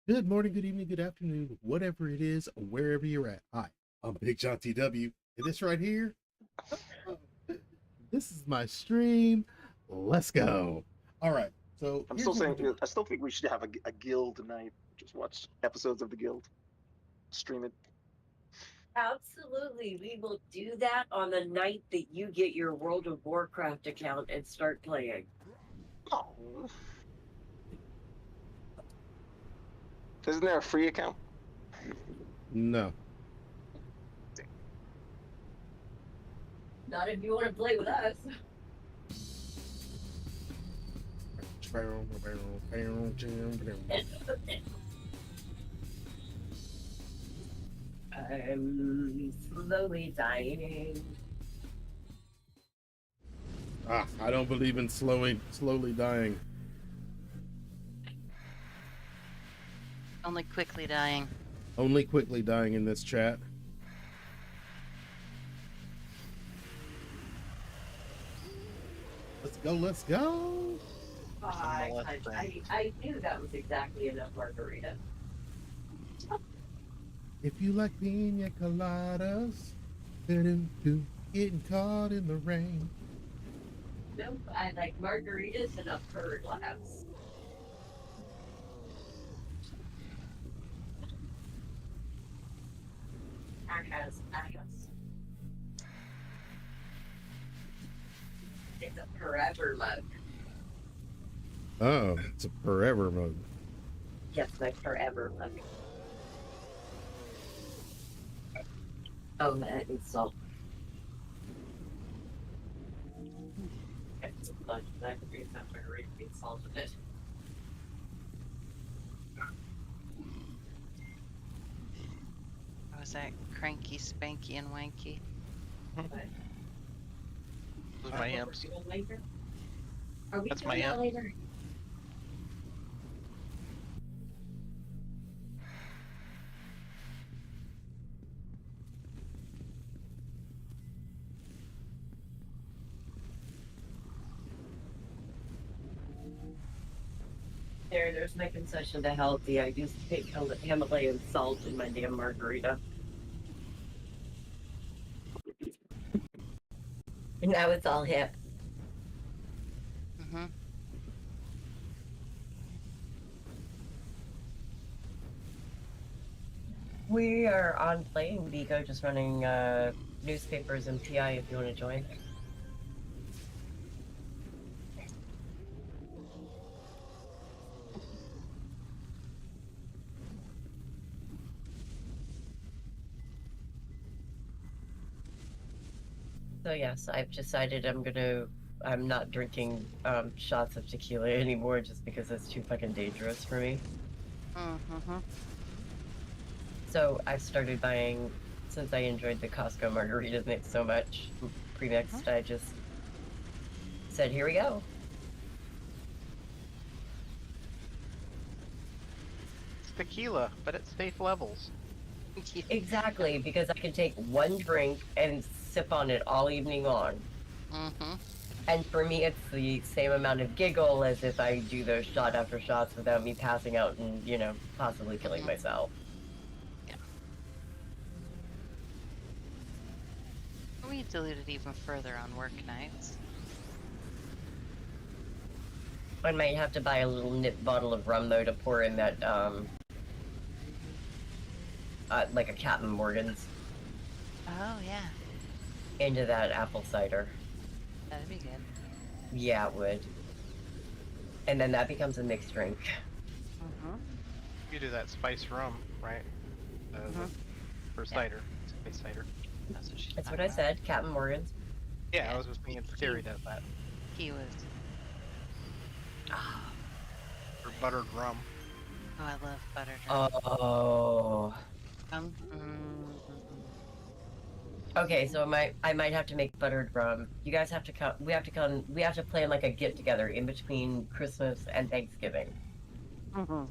Good morning, good evening, good afternoon, whatever it is, wherever you're at. Hi, I'm Big John TW, and this right here, this is my stream. Let's go. All right, so I'm here's still what we're saying, doing. I still think we should have a guild night. Just watch episodes of the guild, stream it. Absolutely. We will do that on the night that you get your World of Warcraft account and start playing. Oh, isn't there a free account? No. Not if you want to play with us. I'm slowly dying. I don't believe in slowly dying. Only quickly dying. Only quickly dying in this chat. Let's go, let's go. I knew that was exactly enough margarita. If you like pina coladas, getting caught in the rain. Nope, I like margaritas and a purr glass. Achas. It's a forever mug. Oh, it's a forever mug. Yes, my forever mug. Oh, that is salt. It's a bunch of that could be not margarita being salt in it. What was that? Cranky, spanky, and wanky. Those are my amps. Are we That's doing my that amp. later? There's my concession to healthy. I used to take Himalayan salt in my damn margarita. And now it's all hip. Mm-hmm. We are on playing Vigo, just running newspapers and PI if you want to join. So yes, I've decided I'm not drinking shots of tequila anymore just because it's too fucking dangerous for me. Mm-hmm. So I've started buying, since I enjoyed the Costco margarita mix so much, pre-mixed, I just said, here we go. It's tequila, but at safe levels. Exactly, because I can take one drink and sip on it all evening long. Mm-hmm. And for me, it's the same amount of giggle as if I do those shot after shots without me passing out and, possibly killing myself. Yeah. We dilute it even further on work nights. I might have to buy a little nip bottle of rum, though, to pour in that, like a Captain Morgan's, Oh, yeah. into that apple cider. That'd be good. Yeah, it would. And then that becomes a mixed drink. Mm-hmm. You do that spice rum, right? For cider. Spice cider. That's what she's That's what talking I about. said, Captain Morgan's. Yeah, Yeah. I was just thinking Terry does that. He was. Oh, For buttered rum. I love buttered rum. Oh. Mm-hmm. Okay, so I might have to make buttered rum. You guys have to come. We have to plan like a get together in between Christmas and Thanksgiving. Mm-hmm.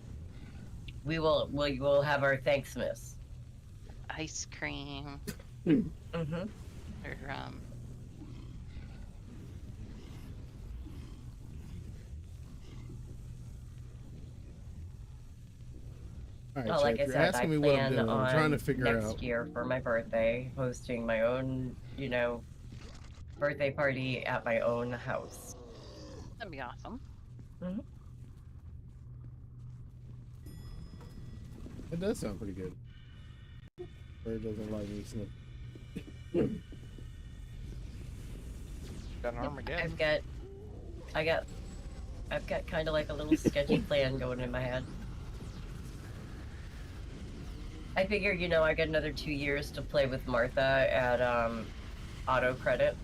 We will have our Thanksmas. Ice cream. Mm-hmm. Buttered rum. All right, Well, like Chad, I you're said, I asking me what I'm plan doing. I'm trying to on figure next out. year for my birthday, hosting my own, birthday party at my own house. That'd be awesome. It does sound pretty good. Bird doesn't like me sniff. Got an Yep, Armageddon. I've got kind of like a little sketchy plan going in my head. I figure, I got another 2 years to play with Martha at auto credit.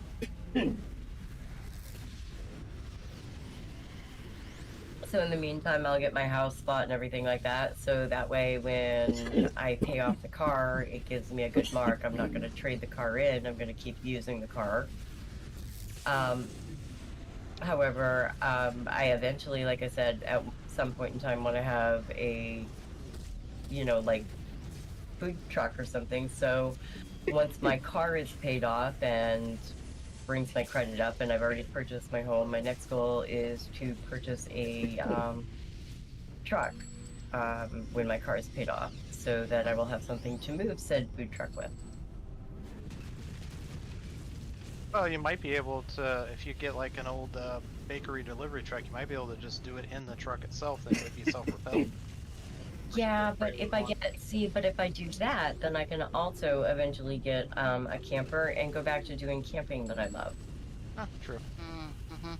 So in the meantime, I'll get my house bought and everything like that. So that way, when I pay off the car, it gives me a good mark. I'm not going to trade the car in. I'm going to keep using the car. However, I eventually, like I said, at some point in time, want to have a, like food truck or something. So once my car is paid off and brings my credit up, and I've already purchased my home, my next goal is to purchase a truck when my car is paid off, so that I will have something to move said food truck with. Well, you might be able to, if you get like an old bakery delivery truck, you might be able to just do it in the truck itself, then it would be self-propelled. Yeah, but if I do that, then I can also eventually get a camper and go back to doing camping that I love. Ah, true. Mm-hmm.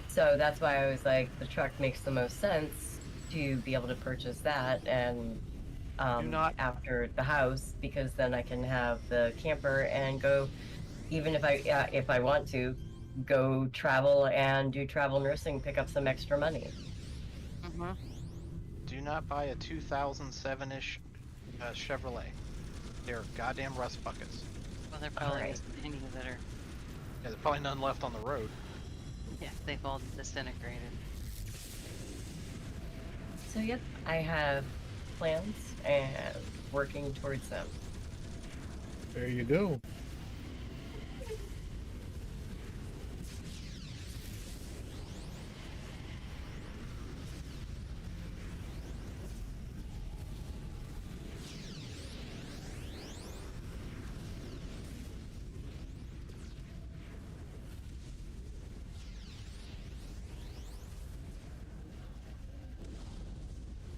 So that's why I was like, the truck makes the most sense to be able to purchase that and after the house, because then I can have the camper and go, even if I want to, go travel and do travel nursing, pick up some extra money. Mm-hmm. Do not buy a 2007-ish Chevrolet. They're goddamn rust buckets. Well, there probably Alright. isn't any that are. Yeah, there's probably none left on the road. Yeah, they've all disintegrated. So yep, I have plans and working towards them. There you go.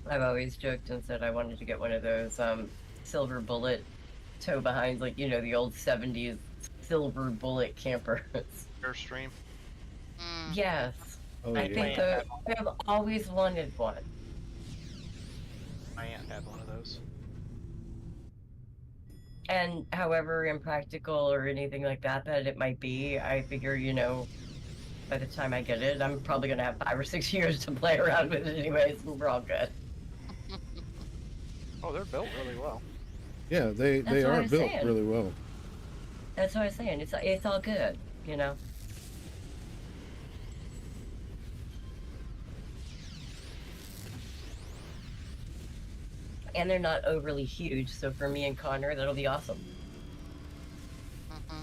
I've always joked and said I wanted to get one of those silver bullet tow behinds, like the old 70s silver bullet campers. Airstream. Mm. Yes, Oh, I yeah. think I have always wanted one. My aunt had one of those. And however impractical or anything like that it might be, I figure, by the time I get it, I'm probably going to have 5 or 6 years to play around with it anyways, and we're all good. Oh, they're built really well. Yeah, they That's what are I was built saying. really well. That's what I was saying. It's all good, And they're not overly huge, so for me and Connor, that'll be awesome. Mm-hmm.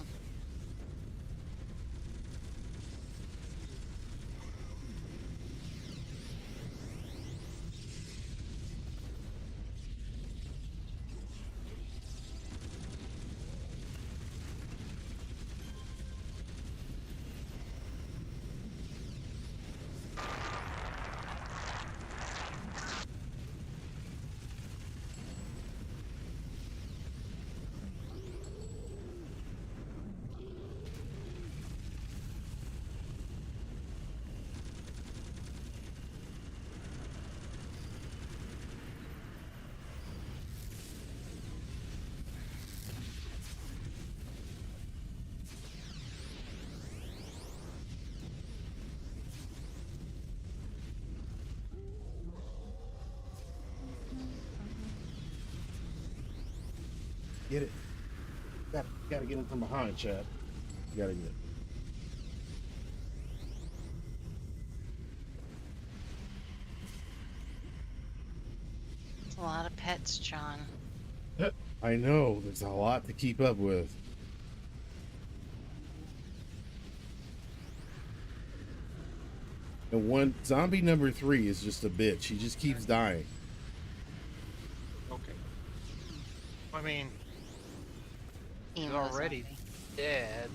Get it. Gotta get him from behind, Chad. You gotta get it. It's a lot of pets, John. I know, there's a lot to keep up with. And one zombie number 3 is just a bitch. He just keeps dying. Okay. I mean, he's Emo already zombie. dead.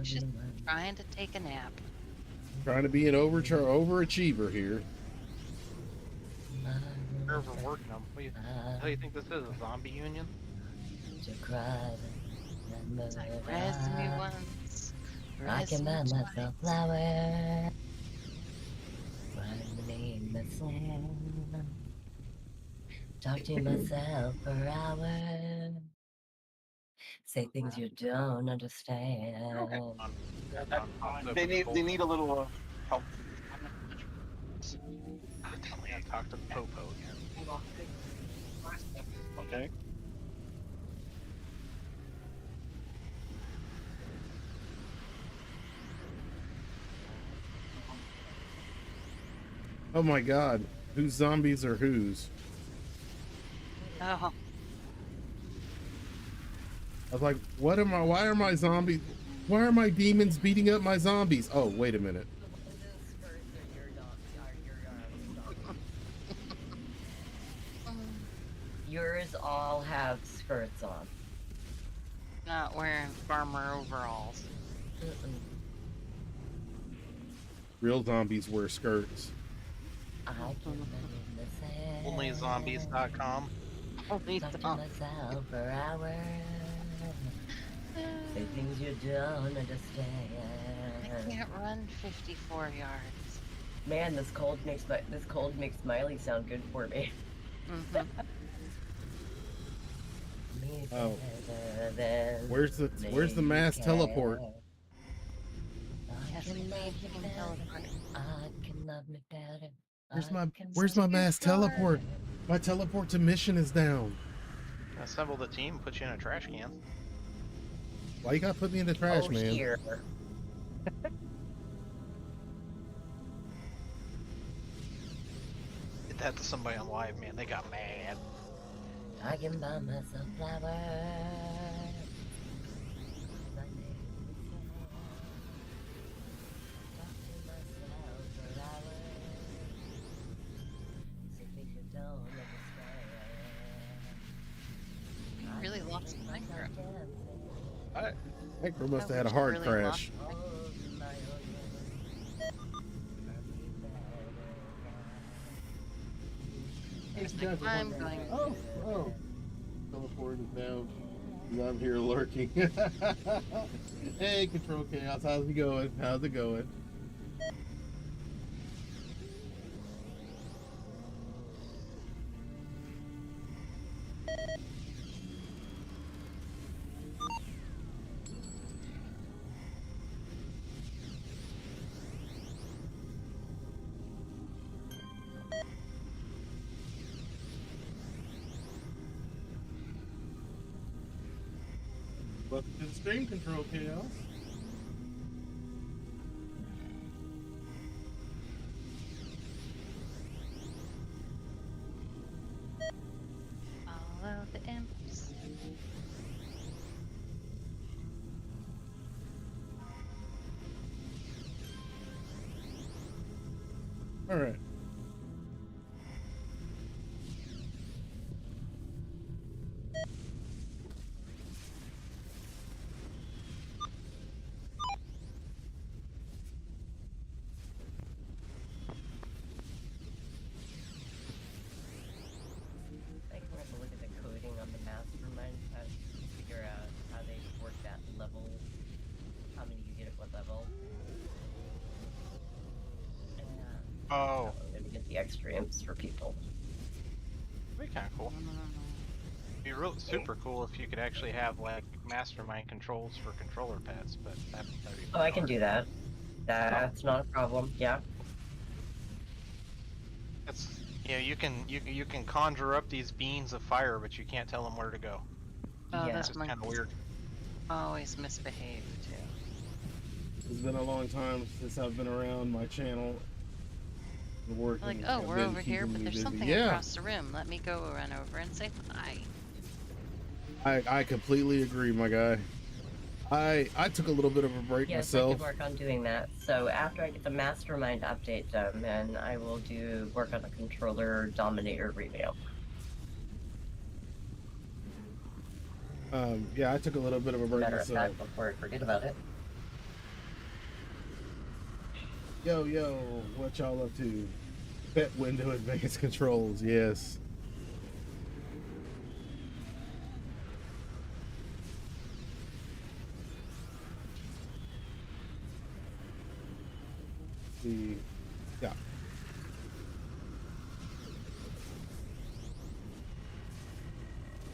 She's trying to take a nap. Trying to be an overachiever here. You're overworking him. What do you, how do you think this is? A zombie union? It's like, res me once. I Res can me buy twice. myself flowers. Run beneath the sun. Talk to myself for hours. Say things you don't understand. They need a little help. Tell me I talked to the Popo again. Okay. Oh my god. Whose zombies are whose? Oh, I was like, why are my zombies, why are my demons beating up my zombies? Oh, wait a minute. Yours all have skirts on. not wearing farmer overalls. Real zombies wear skirts. I can live in the sand. OnlyZombies.com. Only Talk to some. myself for hours. Say things you don't I understand. can't run 54 yards. Man, this cold makes Smiley sound good for me. Mm-hmm. Oh. Where's the mass teleport? Yes, we need to teleport. I can love me better. Where's my mass teleport? My teleport to mission is down. Assemble the team, put you in a trash can. Why you gotta put me in the trash, Oh, man? here. Did that to somebody on live, man. They got mad. I can buy myself flowers. Really lost the micro. Micro must have had a hard Really crash. I'm going. Oh. Teleport is down. I'm here lurking. Hey, Control Chaos, how's it going? How's it going? Welcome to the stream, Control Chaos. Follow the imps. All right. I can have a look at the coding on the mastermind to figure out how they work that level, how many you get at what level. And Oh, I'm gonna get the extra imps for people. that'd be kind of cool. It'd be real super cool if you could actually have like mastermind controls for controller pads, but that'd be Oh, I can do that. That's not a problem. Yeah. It's you can conjure up these beams of fire, but you can't tell them where to go. Oh, Yeah. It's that's just my kind of weird. always misbehave too. It's been a long time since I've been around my channel. Working. Like, oh, have we're been over here, keeping but me there's busy. something Yeah, across the room. Let me go run over and say hi. I completely agree, my guy. I took a little bit of a break Yes, I myself. could work on doing that. So after I get the mastermind update done, then I will do work on the controller dominator revamp. Yeah, I took a little bit of a break Matter of myself. fact, before I forget about it. Yo, what y'all up to? Pet window advanced controls, yes. Yeah.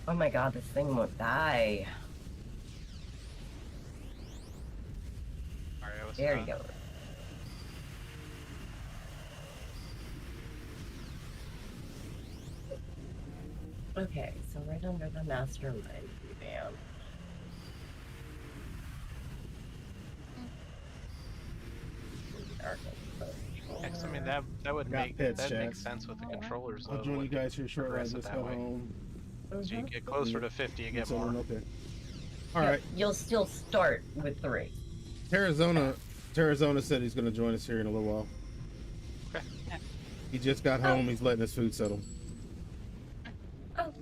Oh my god, this thing won't die. Alright, what's There you go. Okay, so right under the mastermind revamp. Next, I mean that would Got make pits, that chat. makes sense with the controllers. I'll though, join you like, guys here shortly. progress it Let's that go way. home. So you get closer to 50, you get So more. then, okay. All Yep, right. you'll still start with 3. Terrazona said he's going to join us here in a little while. Okay. He just got home. He's letting his food settle. Oh.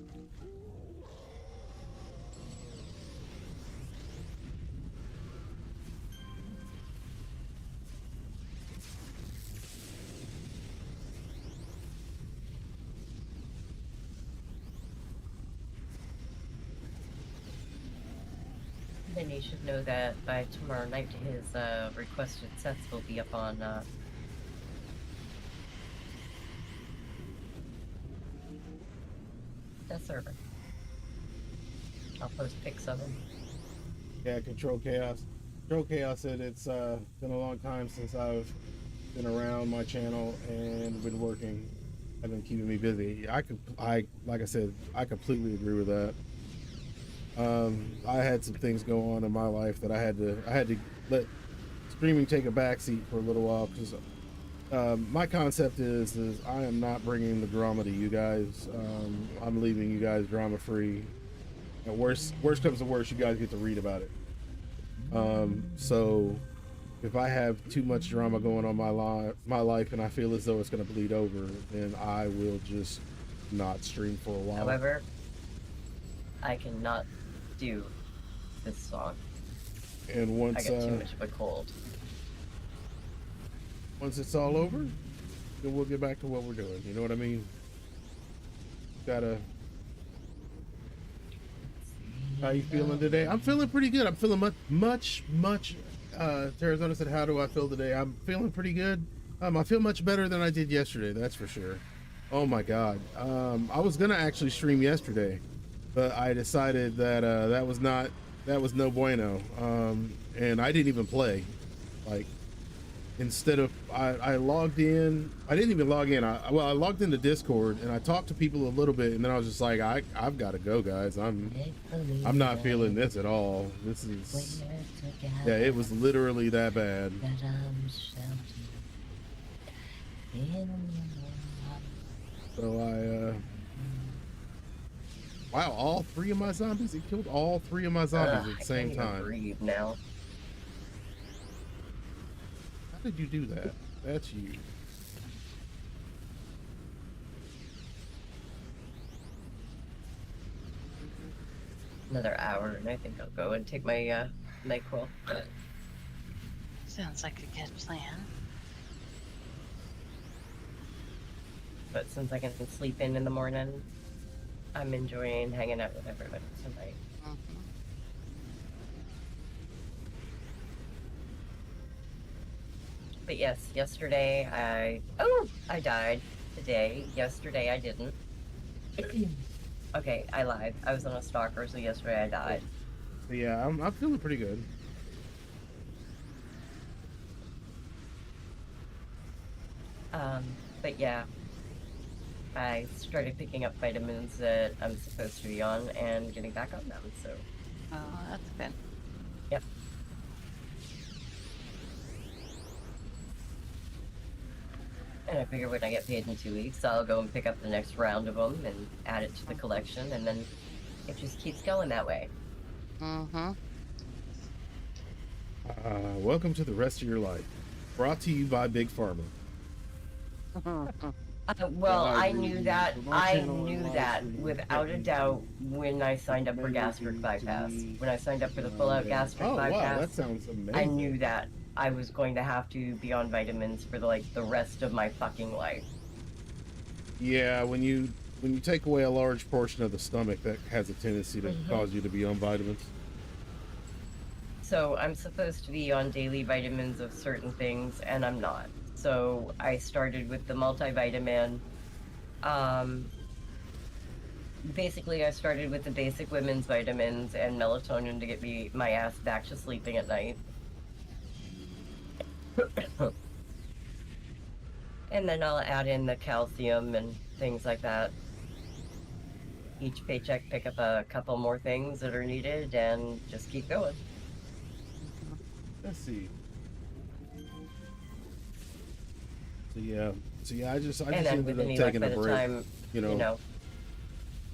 Then you should know that by tomorrow night his requested sets will be up on that server. I'll post pics of them. Yeah, Control Chaos. Control Chaos said it's been a long time since I've been around my channel and been working. I've been keeping me busy. Like I said, I completely agree with that. I had some things go on in my life that I had to let streaming take a backseat for a little while because my concept is I am not bringing the drama to you guys. I'm leaving you guys drama free. And worst comes to worst, you guys get to read about it. So if I have too much drama going on my life and I feel as though it's going to bleed over, then I will just not stream for a while. However, I cannot do this song. And I once got too much of a cold. once it's all over, then we'll get back to what we're doing. You know what I mean? Gotta. How you feeling today? I'm feeling pretty good. I'm feeling much. Arizona said, "How do I feel today?" I'm feeling pretty good. I feel much better than I did yesterday. That's for sure. Oh my God. I was gonna actually stream yesterday, but I decided that that was no bueno. And I didn't even play. Like, instead of I logged in, I didn't even log in. I logged into Discord and I talked to people a little bit, and then I was just like, I've got to go, guys. I'm not feeling this at all. This is, yeah, it was literally that bad. So wow, all 3 of my zombies. It killed all 3 of my zombies at the same I can't even time. breathe now. How did you do that? That's you. Another hour, and I think I'll go and take my NyQuil. Sounds like a good plan. But since I can sleep in the morning, I'm enjoying hanging out with everybody tonight. Mhm. But yes, yesterday I died. Today, yesterday I didn't. Okay, I lied. I was on a stalker, so yesterday I died. But yeah, I'm feeling pretty good. But yeah, I started picking up vitamins that I'm supposed to be on and getting back on them, so. Oh, that's good. Yep. And I figure when I get paid in 2 weeks, I'll go and pick up the next round of them and add it to the collection, and then it just keeps going that way. Mm-hmm. Welcome to the rest of your life. Brought to you by Big Pharma. Well, I knew that. I knew that without a doubt when I signed up for gastric bypass. When I signed up for the full-out gastric Oh wow, bypass, that sounds amazing. I knew that I was going to have to be on vitamins for the rest of my fucking life. Yeah, when you take away a large portion of the stomach, that has a tendency to cause you to be on vitamins. So I'm supposed to be on daily vitamins of certain things, and I'm not. So I started with the multivitamin. Basically, I started with the basic women's vitamins and melatonin to get my ass back to sleeping at night. And then I'll add in the calcium and things like that. Each paycheck, pick up a couple more things that are needed and just keep going. Let's see. So yeah, I just And then ended with up any luck, taking by a the break. time, You know,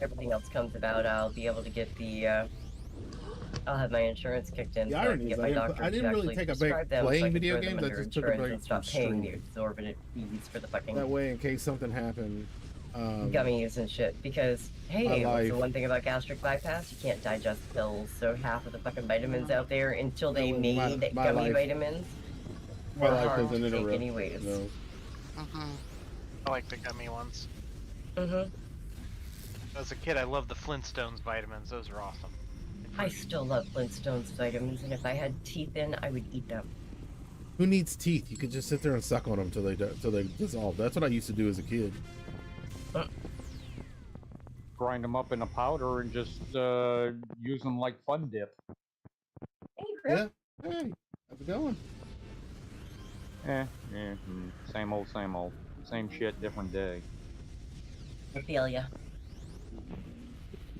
everything else comes about, I'll be able to get I'll have my insurance kicked in, The so I can irony get is my I doctor didn't to really actually take a break prescribe them, playing so I can video throw them games, I under just took a insurance break and stop from paying the streaming. exorbitant fees for the fucking that way, in case something happened, gummies and shit. Because hey, what's life. the one thing about gastric bypass? You can't digest pills, so half of the fucking vitamins out there until they That way made my gummy life- vitamins my were life hard doesn't to take interrupt. anyways. No. I like the gummy ones. Mm-hmm. As a kid, I loved the Flintstones vitamins. Those are awesome. I still love Flintstones vitamins, and if I had teeth in, I would eat them. Who needs teeth? You could just sit there and suck on them till they dissolve. That's what I used to do as a kid. Grind them up in a powder and just use them like fun dip. Hey, Chris. Yeah. Hey, how's it going? Same old, same old. Same shit, different day. I feel ya.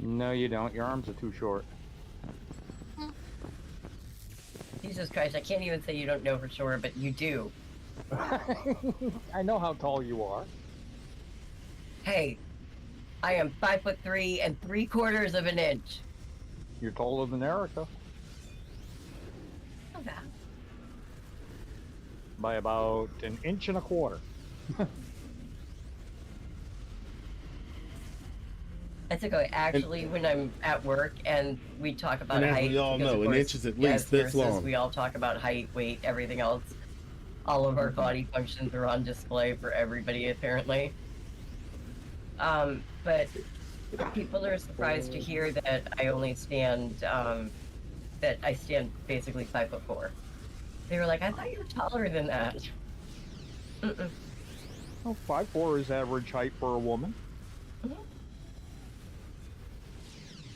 No, you don't. Your arms are too short. Jesus Christ, I can't even say you don't know for sure, but you do. I know how tall you are. Hey, I am 5'3" and 3/4 of an inch. You're taller than Erica Know that. by about 1.25 inches. That's okay. Actually, when I'm at work and we talk about And as height, we all because, of know, an course, inch is at yes, least this nurses, long. We all talk about height, weight, everything else. All of our body functions are on display for everybody, apparently. But people are surprised to hear that I only stand, that I stand basically 5'4". They were like, "I thought you were taller than that." Mm-mm. Well, 5'4" is average height for a woman. Mhm.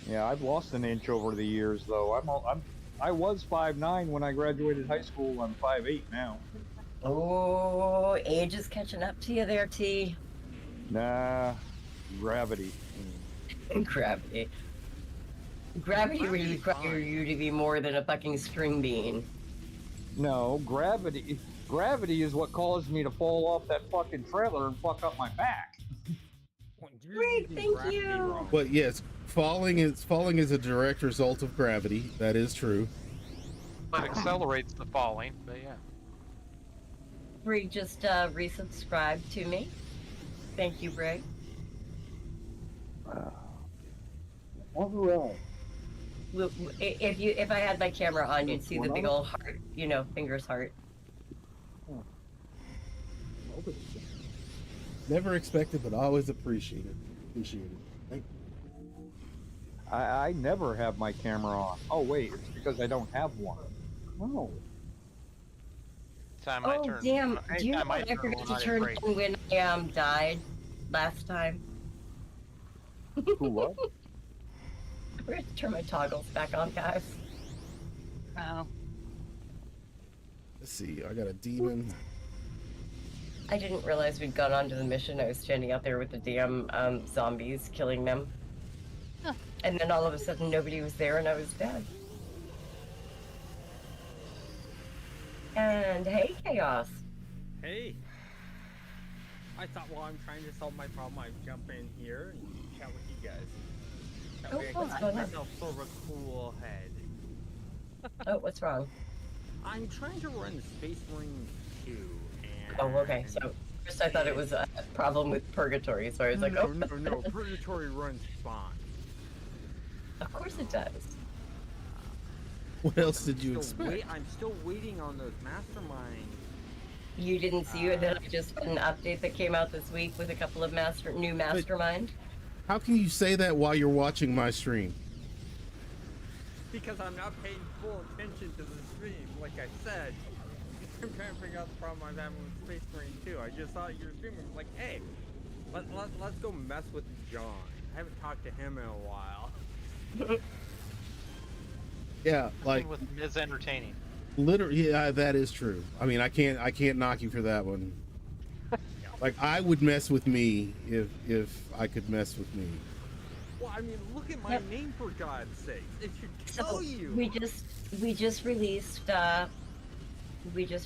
Yeah, I've lost 1 inch over the years, though. I was 5'9" when I graduated high school. I'm 5'8" now. Oh, age is catching up to you there, T. Nah, gravity. Gravity. Gravity would require you to be more than a fucking string bean. No, gravity. Gravity is what caused me to fall off that fucking trailer and fuck up my back. Great, thank you. But yes, falling is a direct result of gravity. That is true. But accelerates the falling, but yeah. Brig just resubscribed to me. Thank you, Brig. Alright. If I had my camera on, you'd see the big old heart, fingers heart. Never expected, but always appreciated. Thank you. I never have my camera on. Oh wait, it's because I don't have one. Oh. Time I Oh, turn. damn. Do you know anytime what I turn forgot one to on, it turn breaks. on when I died last time? Who what? I forgot to turn my toggles back on, guys. Oh, Let's see. I got a demon. I didn't realize we'd gone on to the mission. I was standing out there with the damn zombies, killing them. Huh. And then all of a sudden nobody was there and I was dead. And hey, Chaos. Hey! I thought while I'm trying to solve my problem, I'd jump in here and chat with you guys. That Oh, way I what's can going give on? myself sort of a cool head. Oh, what's wrong? I'm trying to run Space Marine 2, and... Oh, okay. So first I thought it was a problem with Purgatory, so I was like, no, oh. no, Purgatory runs fine. Of course it does. What else did you expect? I'm still waiting on those masterminds. You didn't see it that I just had an update that came out this week with a couple of new mastermind? How can you say that while you're watching my stream? Because I'm not paying full attention to the stream, like I said. I'm trying to figure out the problem I'm having with Space Marine 2. I just saw your stream and was like, hey, let's go mess with John. I haven't talked to him in a while. Yeah, like with Ms. Entertaining. literally, yeah, that is true. I mean, I can't knock you for that one. Like, I would mess with me if I could mess with me. Well, I mean, look at my name, for God's sake. It should tell you. We just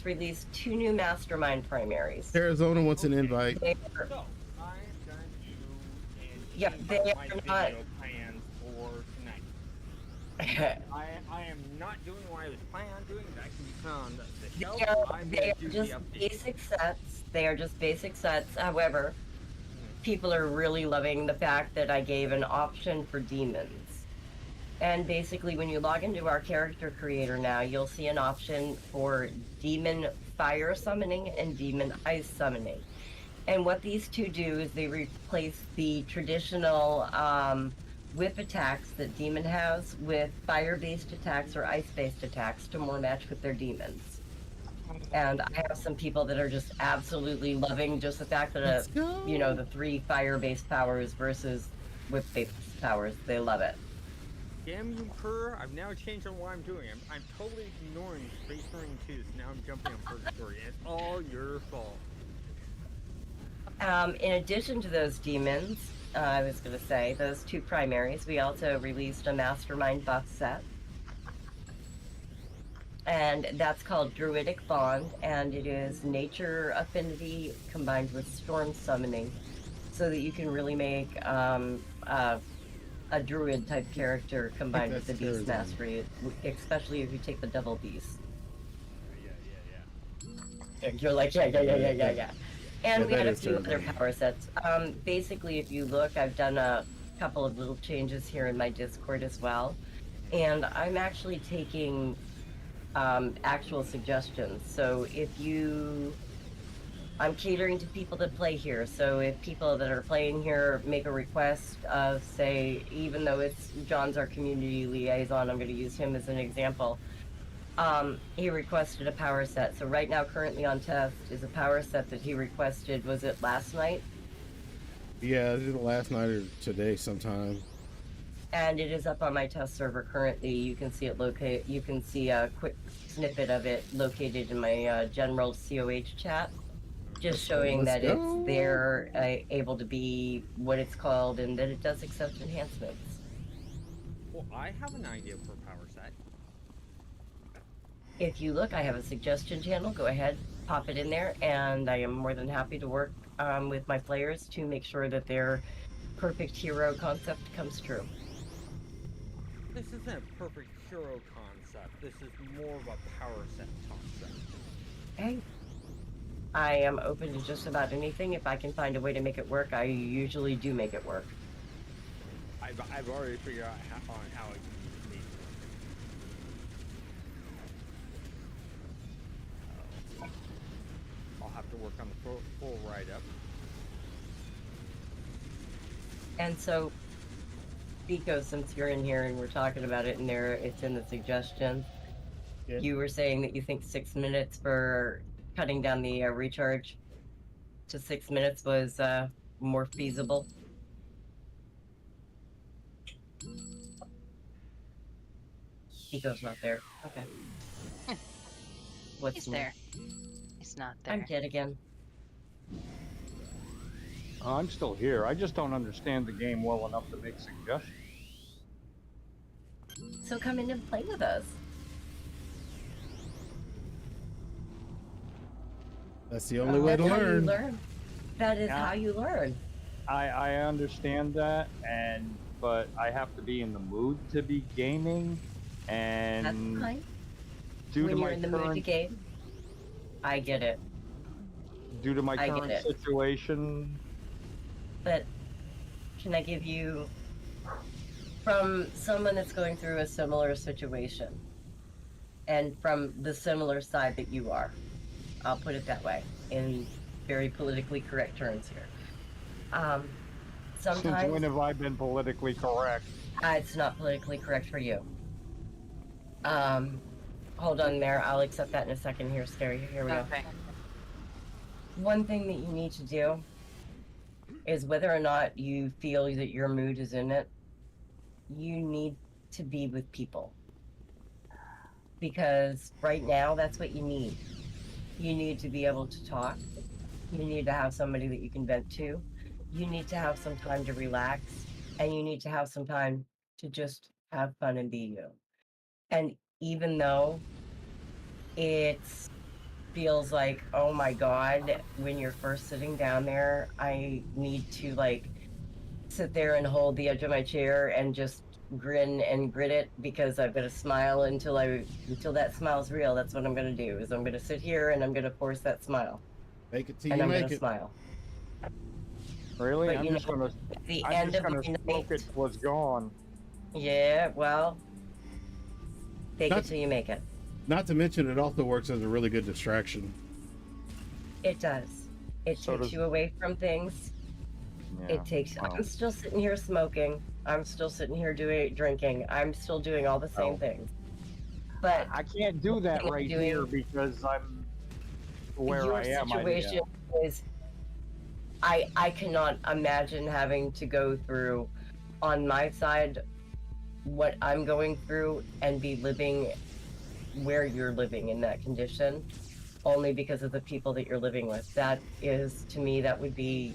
released 2 new mastermind primaries. Arizona wants an invite. They So, I'm going to Yeah, they are my not- video plans for tonight. I am not doing what I was planning on doing. That can be found on the shelf. I'm They going are to do just the update. basic sets. They are just basic sets. However, people are really loving the fact that I gave an option for demons. And basically, when you log into our character creator now, you'll see an option for demon fire summoning and demon ice summoning. And what these two do is they replace the traditional whip attacks that demon has with fire-based attacks or ice-based attacks to more match with their demons. And I have some people that are just absolutely loving just the fact that Let's go. the 3 fire-based powers versus whip-based powers. They love it. Damn you, Purr. I've now changed on what I'm doing. I'm totally ignoring Space Marine 2, so now I'm jumping on Purgatory. It's all your fault. In addition to those demons, I was going to say, those 2 primaries, we also released a Mastermind buff set. And that's called Druidic Bond, and it is nature affinity combined with storm summoning, so that you can really make a druid type character combined with the that's beast mastery, especially if you take the double beast. You're like, yeah. And Yeah, we had that a is few other terrible. power sets. Basically, if you look, I've done a couple of little changes here in my Discord as well. And I'm actually taking actual suggestions. So I'm catering to people that play here. So if people that are playing here make a request of, say, even though John's our community liaison, I'm going to use him as an example. He requested a power set. So right now, currently on test, is a power set that he requested. Was it last night? Yeah, either last night or today sometime. And it is up on my test server currently. You can see it you can see a quick snippet of it located in my general COH chat. Just showing Let's that go. it's there, able to be what it's called, and that it does accept enhancements. Well, I have an idea for a power set. If you look, I have a suggestion channel. Go ahead, pop it in there, and I am more than happy to work with my players to make sure that their perfect hero concept comes true. This isn't a perfect hero concept. This is more of a power set concept. Hey, I am open to just about anything. If I can find a way to make it work, I usually do make it work. I've already figured out how it can be made. I'll have to work on the full write-up. And so, Pico, since you're in here and we're talking about it, and it's in the suggestion. Yeah. You were saying that you think 6 minutes for cutting down the recharge to 6 minutes was more feasible. Pico's not there. Okay. What's He's new? there. He's not there. I'm dead again. I'm still here. I just don't understand the game well enough to make suggestions. So come in and play with us. That's the only way to That's how you learn. learn. That is Yeah. how you learn. I understand that, but I have to be in the mood to be gaming, That's and fine. Due when to you're my in the mood to current, game. I get it. due to my I get current it. situation, But can I give you, from someone that's going through a similar situation and from the similar side that you are, I'll put it that way in very politically correct terms here. since Sometimes when have I been politically correct? it's not politically correct for you. Hold on there. I'll accept that in a second here, Scary. Here we go. Okay. One thing that you need to do is whether or not you feel that your mood is in it, you need to be with people. Because right now, that's what you need. You need to be able to talk. You need to have somebody that you can vent to. You need to have some time to relax. And you need to have some time to just have fun and be you. And even though it feels like, oh my God, when you're first sitting down there, I need to like sit there and hold the edge of my chair and just grin and grit it because I've got to smile until that smile's real. That's what I'm gonna do, is I'm gonna sit here and I'm gonna force that smile. Make it till And you I'm make gonna it. smile. Really? But I'm you just know, gonna, at the I'm end just of gonna the smoke night, it till it's gone. yeah, well, fake it That's- till you make it. Not to mention, it also works as a really good distraction. It does. It So takes does- you away from things. Yeah. It takes. well, I'm still sitting here smoking. I'm still sitting here drinking. I'm still doing all the same Oh. things. But I can't do that thing I'm right doing- here because I'm where your I am. situation is, I cannot imagine having to go through on my side what I'm going through and be living where you're living in that condition, only because of the people that you're living with. That is, to me, that would be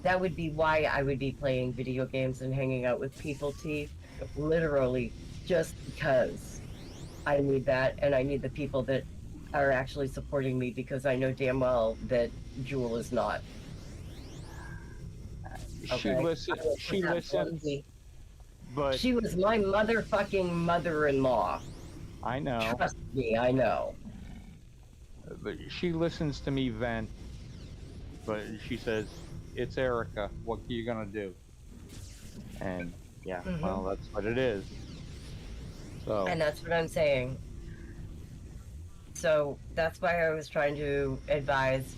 why I would be playing video games and hanging out with people, T. Literally, just because I need that, and I need the people that are actually supporting me, because I know damn well that Jewel is not. She Okay? listens. I will She put that listens, bluntly. but She was my motherfucking mother-in-law. I know. Trust me, I know. But she listens to me vent. But she says, "It's Erica. What are you gonna do?" And yeah, Mhm. well, that's what it is. So And that's what I'm saying. So that's why I was trying to advise,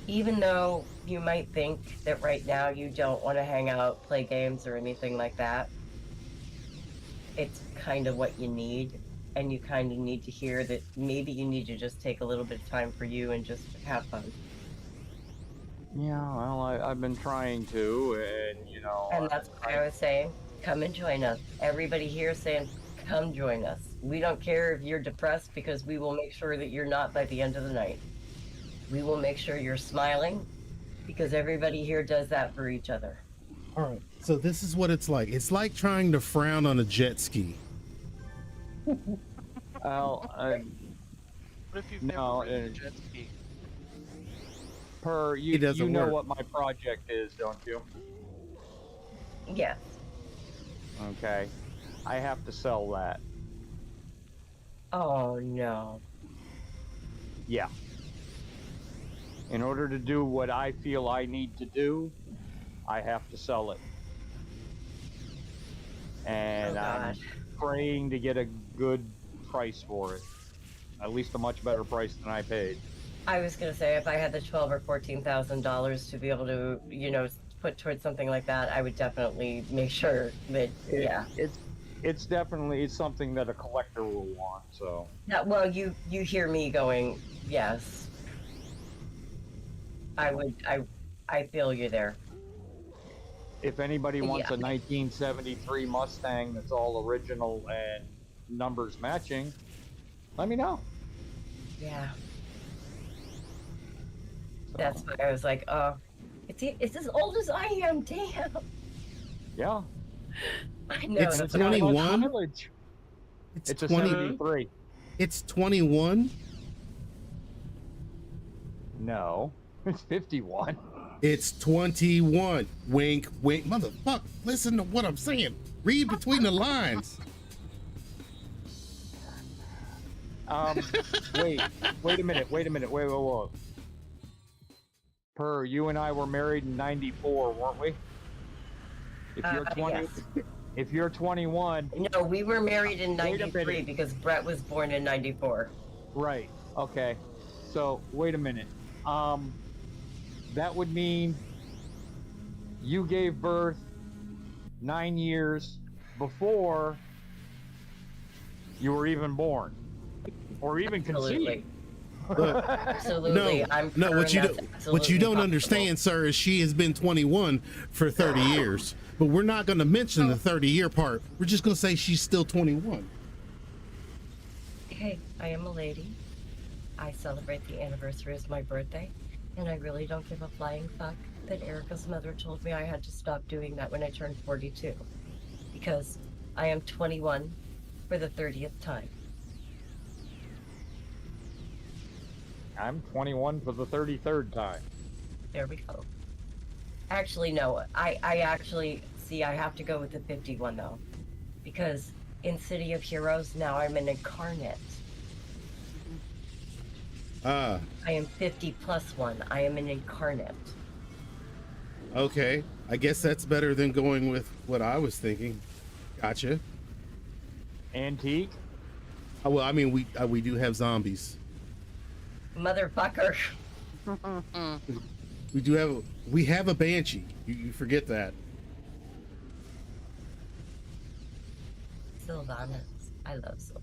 even though you might think that right now you don't want to hang out, play games, or anything like that, it's kind of what you need. And you kind of need to hear that maybe you need to just take a little bit of time for you and just have fun. yeah, well, I've been trying to, and you know, And that's why I was saying, come and join us. Everybody here is saying, come join us. We don't care if you're depressed, because we will make sure that you're not by the end of the night. We will make sure you're smiling, because everybody here does that for each other. All right. So this is what it's like. It's like trying to frown on a jet ski. well, What if you've No, never ridden a jet ski? Per It you doesn't know work. what my project is, don't you? Yes. Okay, I have to sell that. Oh no. Yeah. In order to do what I feel I need to do, I have to sell it. And Oh, I'm gosh. praying to get a good price for it. At least a much better price than I paid. I was gonna say, if I had the $12,000 or $14,000 to be able to, put towards something like that, I would definitely make sure that, yeah. It's definitely something that a collector will want, so. Well, you hear me going, yes. I feel you there. If anybody wants Yeah. a 1973 Mustang that's all original and numbers matching, let me know. Yeah. So, That's why I was like, oh, it's as old as I am, damn. yeah. I know. It's It's got much 21? mileage. It's It's a 20. 73. It's 21. No, it's 51. It's 21. Wink, wink. Motherfucker, listen to what I'm saying. Read between the lines. Wait a minute. Wait. You and I were married in '94, weren't we? If you're 20, Yes. if you're 21, No, we were married in Wait a 93 minute. because Brett was born in 94. right? Okay. So wait a minute. That would mean you gave birth 9 years before you were even born, or even Absolutely. conceived. Look, Absolutely. no, I'm no. sure What you that's what you absolutely don't possible. understand, sir, is she has been 21 for 30 years. But we're not going to mention the 30-year part. We're just going to say she's still 21. Hey, I am a lady. I celebrate the anniversary as my birthday, and I really don't give a flying fuck that Erica's mother told me I had to stop doing that when I turned 42. Because I am 21 for the 30th time. I'm 21 for the 33rd time. There we go. Actually, no. I actually, see, I have to go with the 51, though. Because in City of Heroes, now I'm an incarnate. Ah, I am 50 plus 1. I am an incarnate. okay. I guess that's better than going with what I was thinking. Gotcha. Antique. Oh, well, I mean, we do have zombies. Motherfucker. We have a banshee. You forget that. Sylvanas. I love Sylvanas.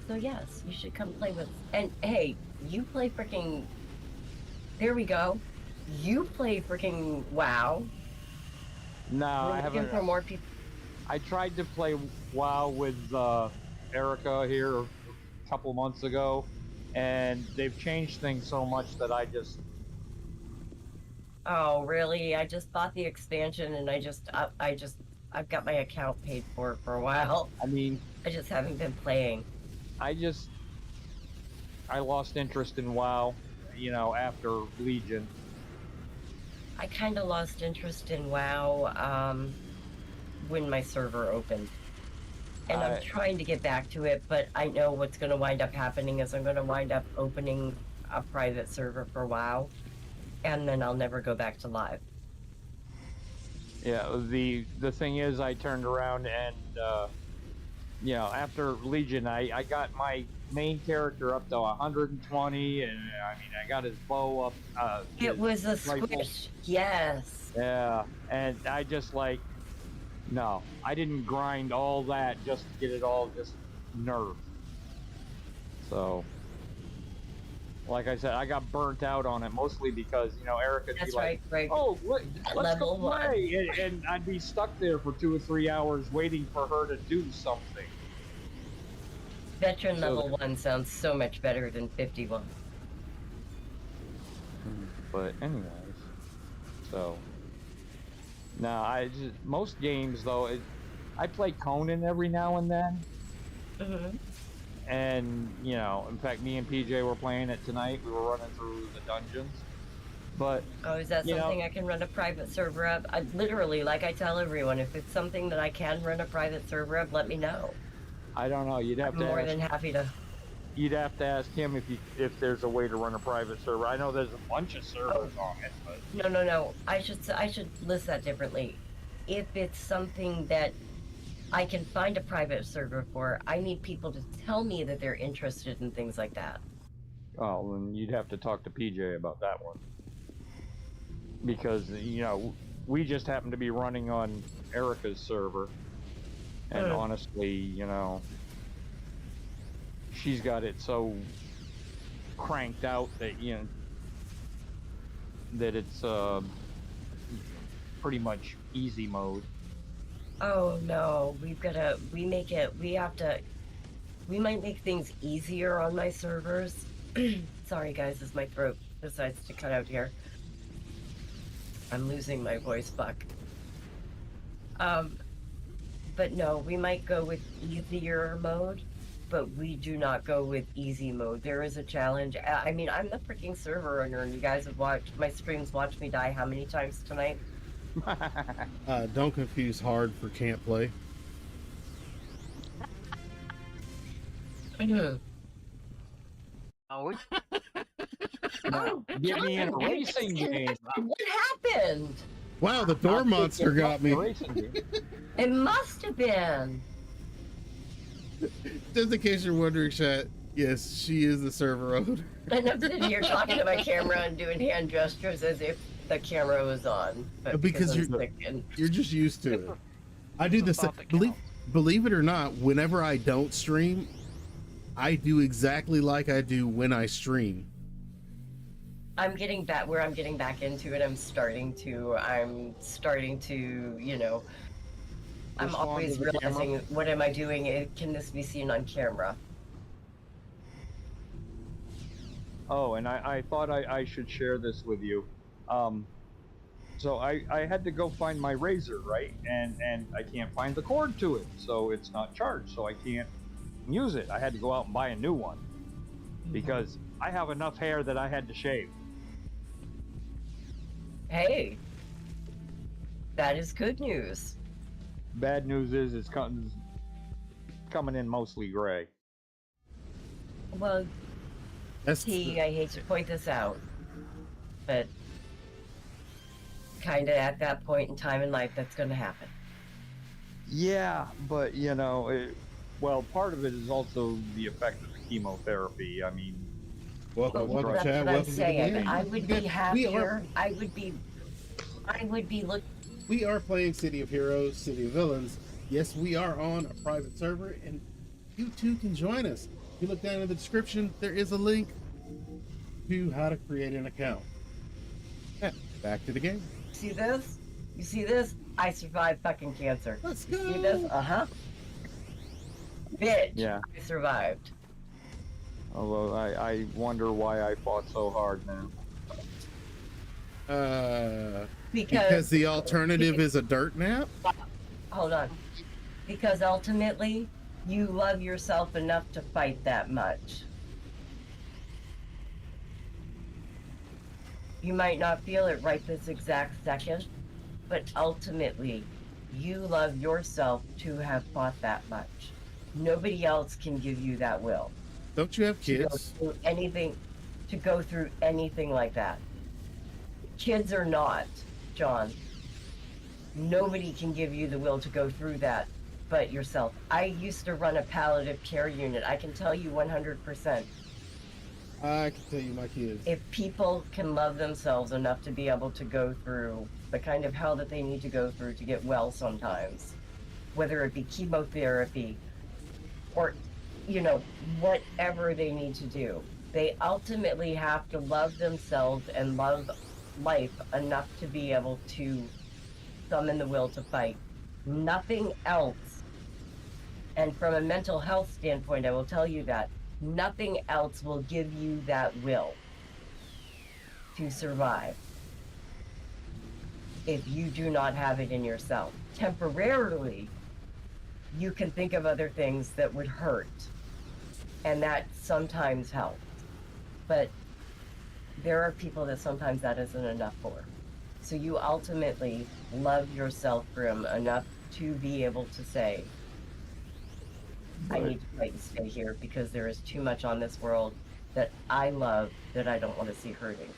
So yes, you should come play with. And hey, you play freaking. There we go. You play freaking WoW. No, I We're looking haven't. for more people. I tried to play WoW with Erica here a couple months ago, and they've changed things so much that I just. Oh really? I just bought the expansion, and I've got my account paid for a while. I mean, I just haven't been playing. I lost interest in WoW, after Legion. I kind of lost interest in WoW when my server opened. And I'm trying to get back to it, but I know what's going to wind up happening is I'm going to wind up opening a private server for WoW, and then I'll never go back to live. Yeah, the thing is, I turned around and, after Legion, I got my main character up to 120, and I got his bow up. It was a rifle. squish, yes. Yeah, and I just no, I didn't grind all that just to get it all just nerfed. So, like I said, I got burnt out on it mostly because Erica'd That's be like, right. "Oh, let's Level go play," and I'd be stuck there for 2 or 3 hours waiting for her to do something. Veteran So- level 1 sounds so much better than 51. But anyways, so now most games though, I play Conan every now and then, Mm-hmm. and in fact, me and PJ were playing it tonight. We were running through the dungeons, but Oh, is that You know- something I can run a private server of? I literally, like I tell everyone, if it's something that I can run a private server of, let me know. I don't know. You'd have I'm to more ask, than happy to. you'd have to ask him if there's a way to run a private server. I know there's a bunch of servers on it, but No. I should list that differently. If it's something that I can find a private server for, I need people to tell me that they're interested in things like that. oh, then you'd have to talk to PJ about that one. Because, we just happen to be running on Erica's server. And Hmm. honestly, she's got it so cranked out that, that it's pretty much easy mode. Oh no, we might make things easier on my servers. Sorry guys, as my throat decides to cut out here. I'm losing my voice, fuck. But no, we might go with easier mode, but we do not go with easy mode. There is a challenge. I mean, I'm the freaking server owner, and you guys have watched my streams, watched me die how many times tonight? Don't confuse hard for can't play. Oh, Now, get me in a John, you racing just game. What happened? Wow, the I'll door take monster the got me. racing game. It must have been. Just in case you're wondering, chat, yes, she is the server owner. And I'm sitting here talking to my camera and doing hand gestures as if the camera was on. But Because I'm you're- thinking, You're just used to it. I do It's a the same. thought that counts. Believe it or not, whenever I don't stream, I do exactly like I do when I stream. I'm getting back into it. I'm starting to, you know, I'm Respond always to the realizing, what am I doing? Can this be seen on camera? Oh, and I thought I should share this with you. So I had to go find my razor, right? And I can't find the cord to it, so it's not charged, so I can't use it. I had to go out and buy a new one because I have enough hair that I had to shave. Hey, that is good news. Bad news is it's coming in mostly gray. Well, That's T, I hate to point this out, but kind of at that point in time in life, that's going to happen. Yeah, but you know, well, part of it is also the effect of the chemotherapy. I mean, welcome, Well, welcome, that's Chad. what I'm Welcome to the saying. game. I would be We happier. are, I would be look. we are playing City of Heroes, City of Villains. Yes, we are on a private server, and you too can join us. If you look down in the description, there is a link to how to create an account. Yeah, back to the game. See this? You see this? I survived fucking cancer. Let's You go. see this? Bitch. yeah. I survived. Although I wonder why I fought so hard now. Because the alternative is a dirt nap. Hold on. Because ultimately, you love yourself enough to fight that much. You might not feel it right this exact second, but ultimately, you love yourself to have fought that much. Nobody else can give you that will Don't you have to go kids? through anything like that. Kids or not, John, nobody can give you the will to go through that but yourself. I used to run a palliative care unit. I can tell you 100%. I can tell you, my kids. If people can love themselves enough to be able to go through the kind of hell that they need to go through to get well sometimes, whether it be chemotherapy or, you know, whatever they need to do, they ultimately have to love themselves and love life enough to be able to summon the will to fight. Nothing else. And from a mental health standpoint, I will tell you that nothing else will give you that will to survive if you do not have it in yourself. Temporarily, you can think of other things that would hurt, and that sometimes helps. But there are people that sometimes that isn't enough for. So you ultimately love yourself, Grim, enough to be able to say, I need to fight and stay here because there is too much on this world that I love that I don't want to see hurting.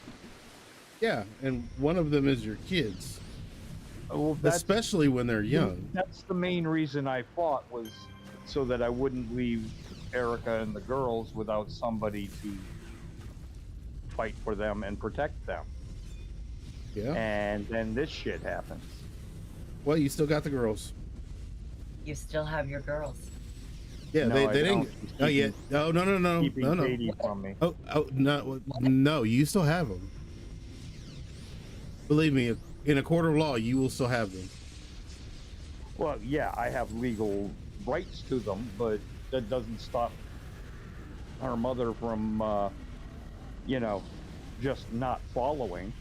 Yeah, and one of them is your kids, Well, especially when they're young. That's the main reason I fought, was so that I wouldn't leave Erica and the girls without somebody to fight for them and protect them. Yeah. And then this shit happens. Well, you still got the girls. You still have your girls. Yeah, No, they I didn't. don't. She's Oh yeah. No. Keeping No. Katie from me. Oh no. You still have them. Believe me, in a court of law, you will still have them. Well, yeah, I have legal rights to them, but that doesn't stop our mother from, you know, just not following.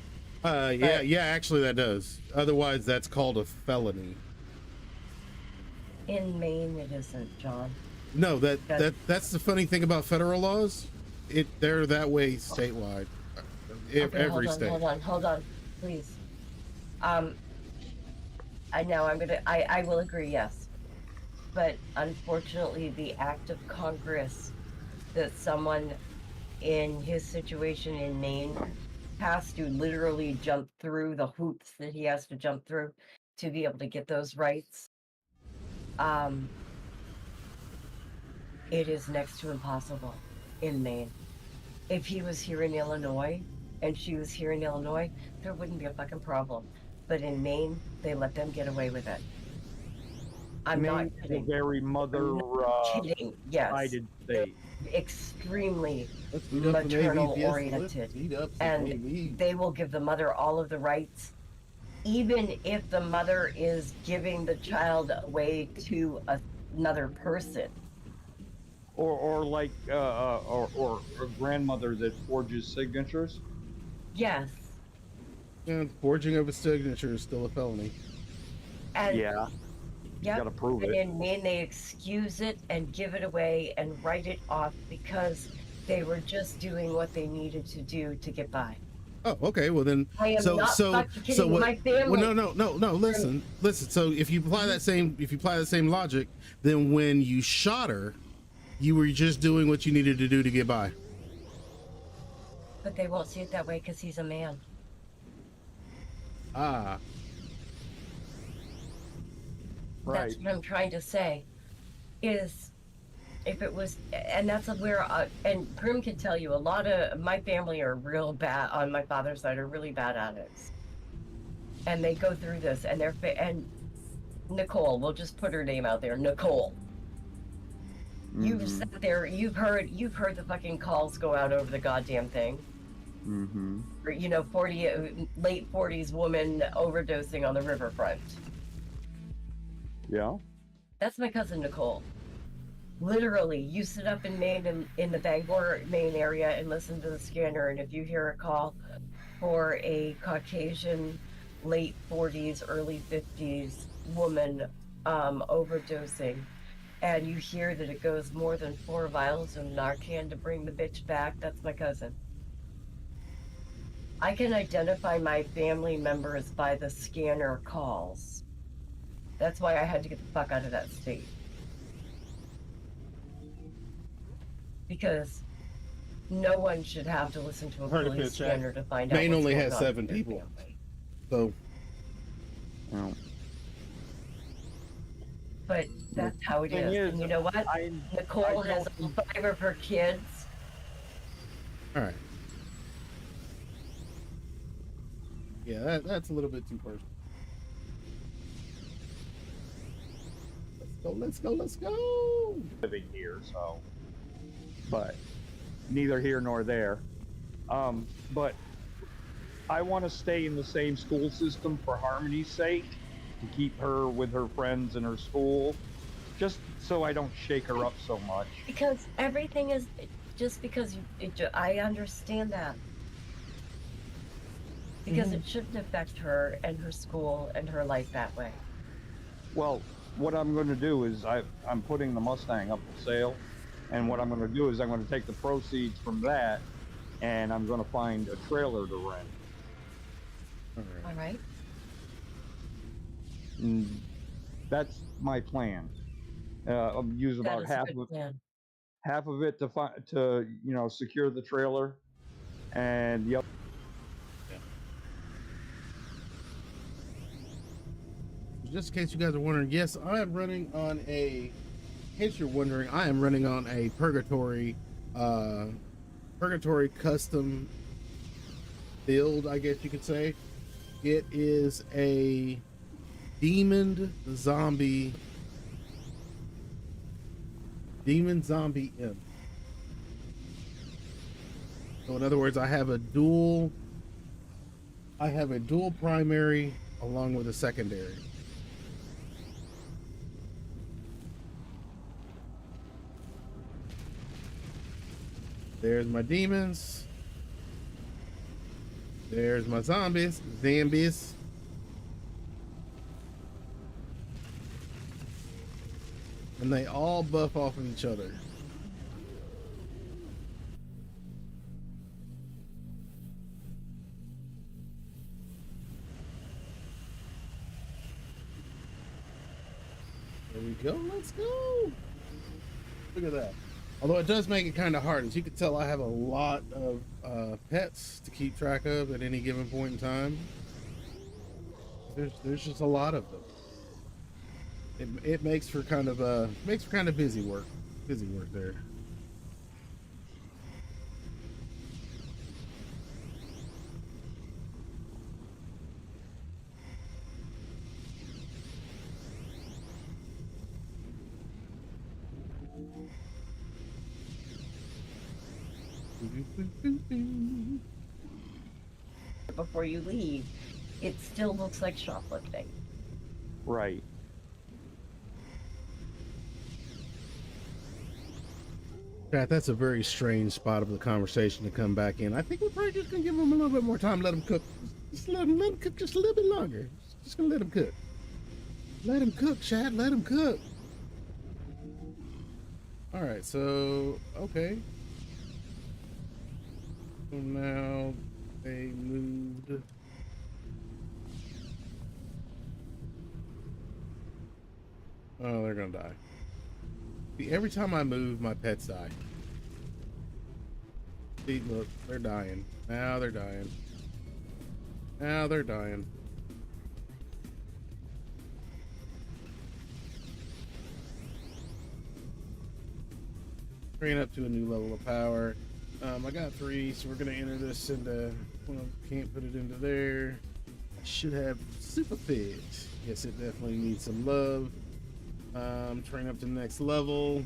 Yeah. Actually, that does. Otherwise, that's called a felony. In Maine, it isn't, John. No, that's the funny thing about federal laws. They're that way statewide. Okay, Every state. Hold on, please. I will agree, yes. But unfortunately, the act of Congress that someone in his situation in Maine has to literally jump through the hoops that he has to jump through to be able to get those rights. It is next to impossible in Maine. If he was here in Illinois and she was here in Illinois, there wouldn't be a fucking problem. But in Maine, they let them get away with it. I'm not Maine is a kidding. very I'm mother not kidding. Yes. sided They're state. extremely Let's beat up some maternal AVs. Yes, oriented. let's beat up some And AVs. they will give the mother all of the rights, even if the mother is giving the child away to another person. Or like or a grandmother that forges signatures. Yes. And forging of a signature is still a felony. And Yeah, you yep. gotta prove And it. in Maine, they excuse it and give it away and write it off because they were just doing what they needed to do to get by. Oh, okay. Well then, I am not fucking kidding. what? My family. Well, no. Listen. So if you apply that same logic, then when you shot her, you were just doing what you needed to do to get by. But they won't see it that way because he's a man. Ah, Right. That's what I'm trying to say. Is if it was, and that's where, and Grim can tell you, a lot of my family are real bad on my father's side, are really bad addicts, and they go through this, and and Nicole, we'll just put her name out there, Nicole. You've Mhm. sat there, you've heard the fucking calls go out over the goddamn thing. Mhm. Or, you know, late 40s woman overdosing on the riverfront. Yeah. That's my cousin Nicole. Literally, you sit up in Maine, in the Bangor, Maine area, and listen to the scanner, and if you hear a call for a Caucasian, late 40s, early 50s woman overdosing, and you hear that it goes more than 4 vials of Narcan to bring the bitch back, that's my cousin. I can identify my family members by the scanner calls. That's why I had to get the fuck out of that state. Because no one should have to listen to a Heard it police in the chat. scanner to find out Maine what's only going has on 7 with their people. family. so Yeah. But that's how it Thing is. is, And you know what? Nicole I has all 5 of her kids. all right. Yeah, that's a little bit too personal. Let's go. living here, so. But neither here nor there. But I want to stay in the same school system for Harmony's sake, to keep her with her friends in her school, just so I don't shake her up so much. Because everything is just because I understand that. Because it shouldn't affect her and her school and her life that way. Well, what I'm going to do is I'm putting the Mustang up for sale, and what I'm going to do is I'm going to take the proceeds from that, and I'm going to find a trailer to rent. All right. And that's my plan. I'll use That about is a good plan. half of it to secure the trailer, and the other. Just in case you guys are wondering, yes, I am running on a. In case you're wondering, I am running on a Purrgatory custom build, I guess you could say. It is a demon zombie imp. So in other words, I have a dual primary along with a secondary. There's my demons. There's my zombies. And they all buff off of each other. There we go. Let's go. Look at that. Although it does make it kind of hard. As you can tell, I have a lot of pets to keep track of at any given point in time. There's just a lot of them. It makes for kind of busy work there. Before you leave, it still looks like shoplifting. Right. Pat, that's a very strange spot of the conversation to come back in. I think we're probably just gonna give them a little bit more time, let them cook. Just let them cook just a little bit longer. Just gonna let them cook. Let them cook, Chad. Let them cook. All right, so okay. So now they moved. Oh, they're gonna die. See, every time I move, my pets die. See, look, they're dying. Now they're dying. Now they're dying. Train up to a new level of power. I got 3, so we're gonna enter this into. Well, can't put it into there. I should have super fit. Yes, it definitely needs some love. Train up to the next level.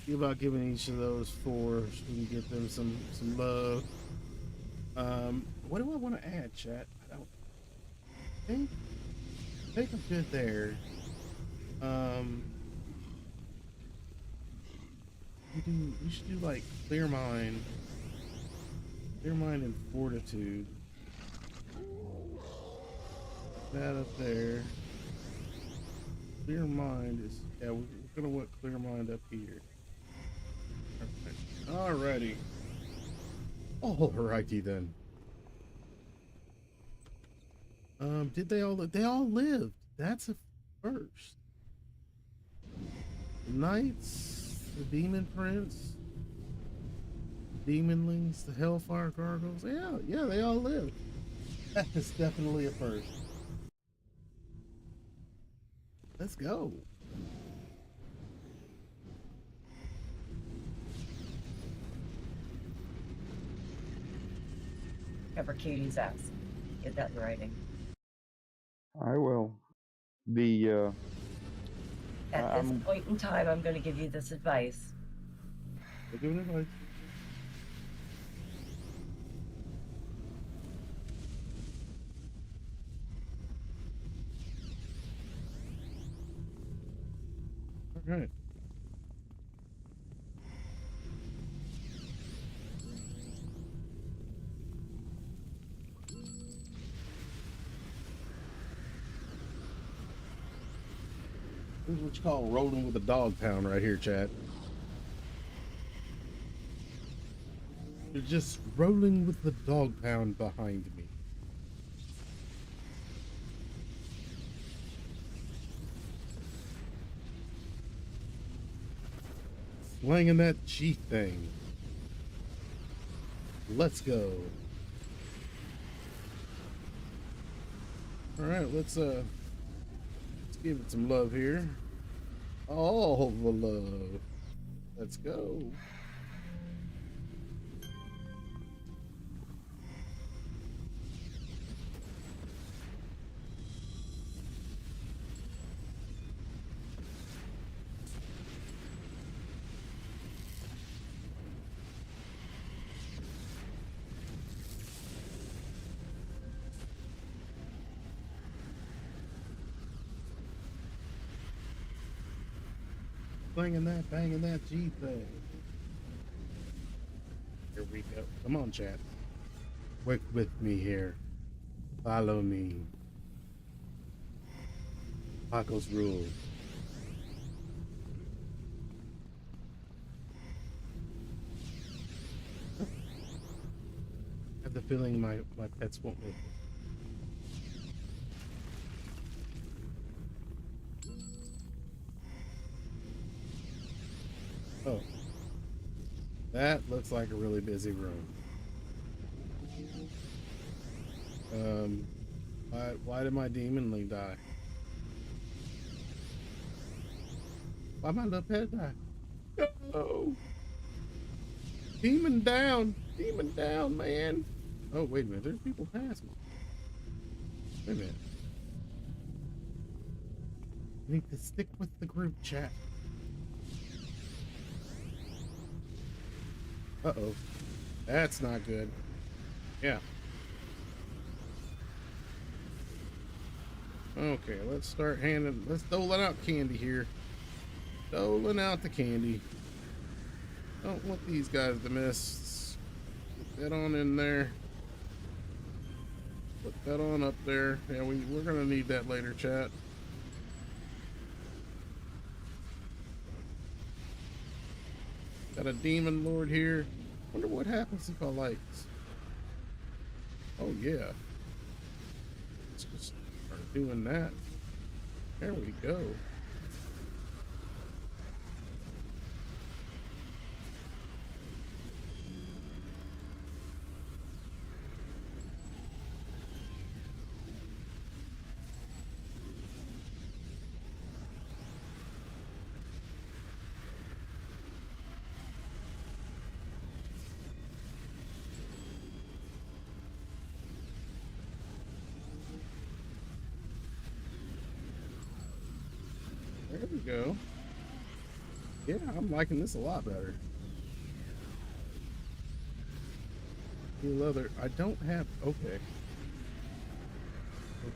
See about giving each of those 4 so we can get them some love. What do I want to add, chat? I don't think I'm good there. We should do like clear mind and fortitude. That up there. Clear mind is, yeah, we're gonna want clear mind up here. Alrighty. Alrighty then. Did they all lived? That's a first. The knights, the demon prince, the demonlings, the hellfire gargoyles. Yeah, they all lived. That is definitely a first. Let's go. Cover Katie's ass. Get that in writing. I will. The At this point in time, I'm going to give you this advice. We're giving advice. All right. This is what you call rolling with a dog pound right here, Chad. You're just rolling with the dog pound behind me. Slanging that G thing. Let's go. All right, let's give it some love here. All the love. Let's go. Banging that G thing. Here we go. Come on, chat. Work with me here. Follow me. Paco's rule. I have the feeling my my pets won't make it. Oh. That looks like a really busy room. Why did my demonling die? Why my little pet die? Oh. Demon down, man. Oh, wait a minute, there's people past me. Wait a minute. I need to stick with the group chat. Uh-oh. That's not good. Yeah. Okay, let's doling out candy here. Doling out the candy. Don't want these guys to miss. Put that on in there. Put that on up there. Yeah, we're gonna need that later, chat. Got a demon lord here. Wonder what happens if I like. Oh yeah. Let's just start doing that. There we go. There we go. Yeah, I'm liking this a lot better. Leather. I don't have. Okay.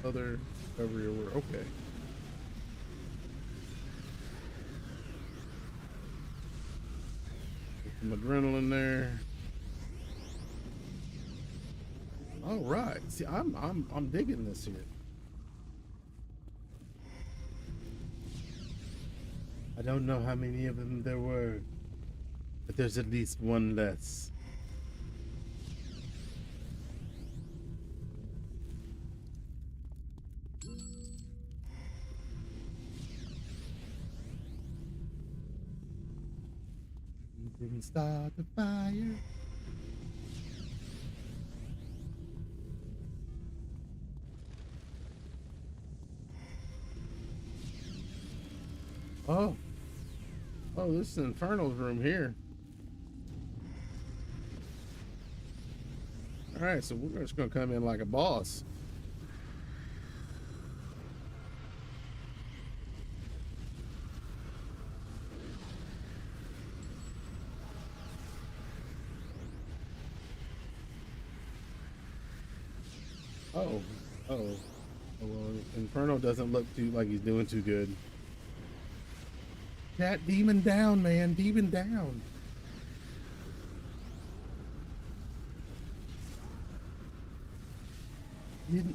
Other recovery or okay. Get some adrenaline there. All right. See, I'm digging this here. I don't know how many of them there were, but there's at least one less. You didn't start the fire. Oh. Oh, this is Infernal's room here. Alright, so we're just gonna come in like a boss. Oh. Oh. Well, Inferno doesn't look too like he's doing too good. That demon down, man. Demon down.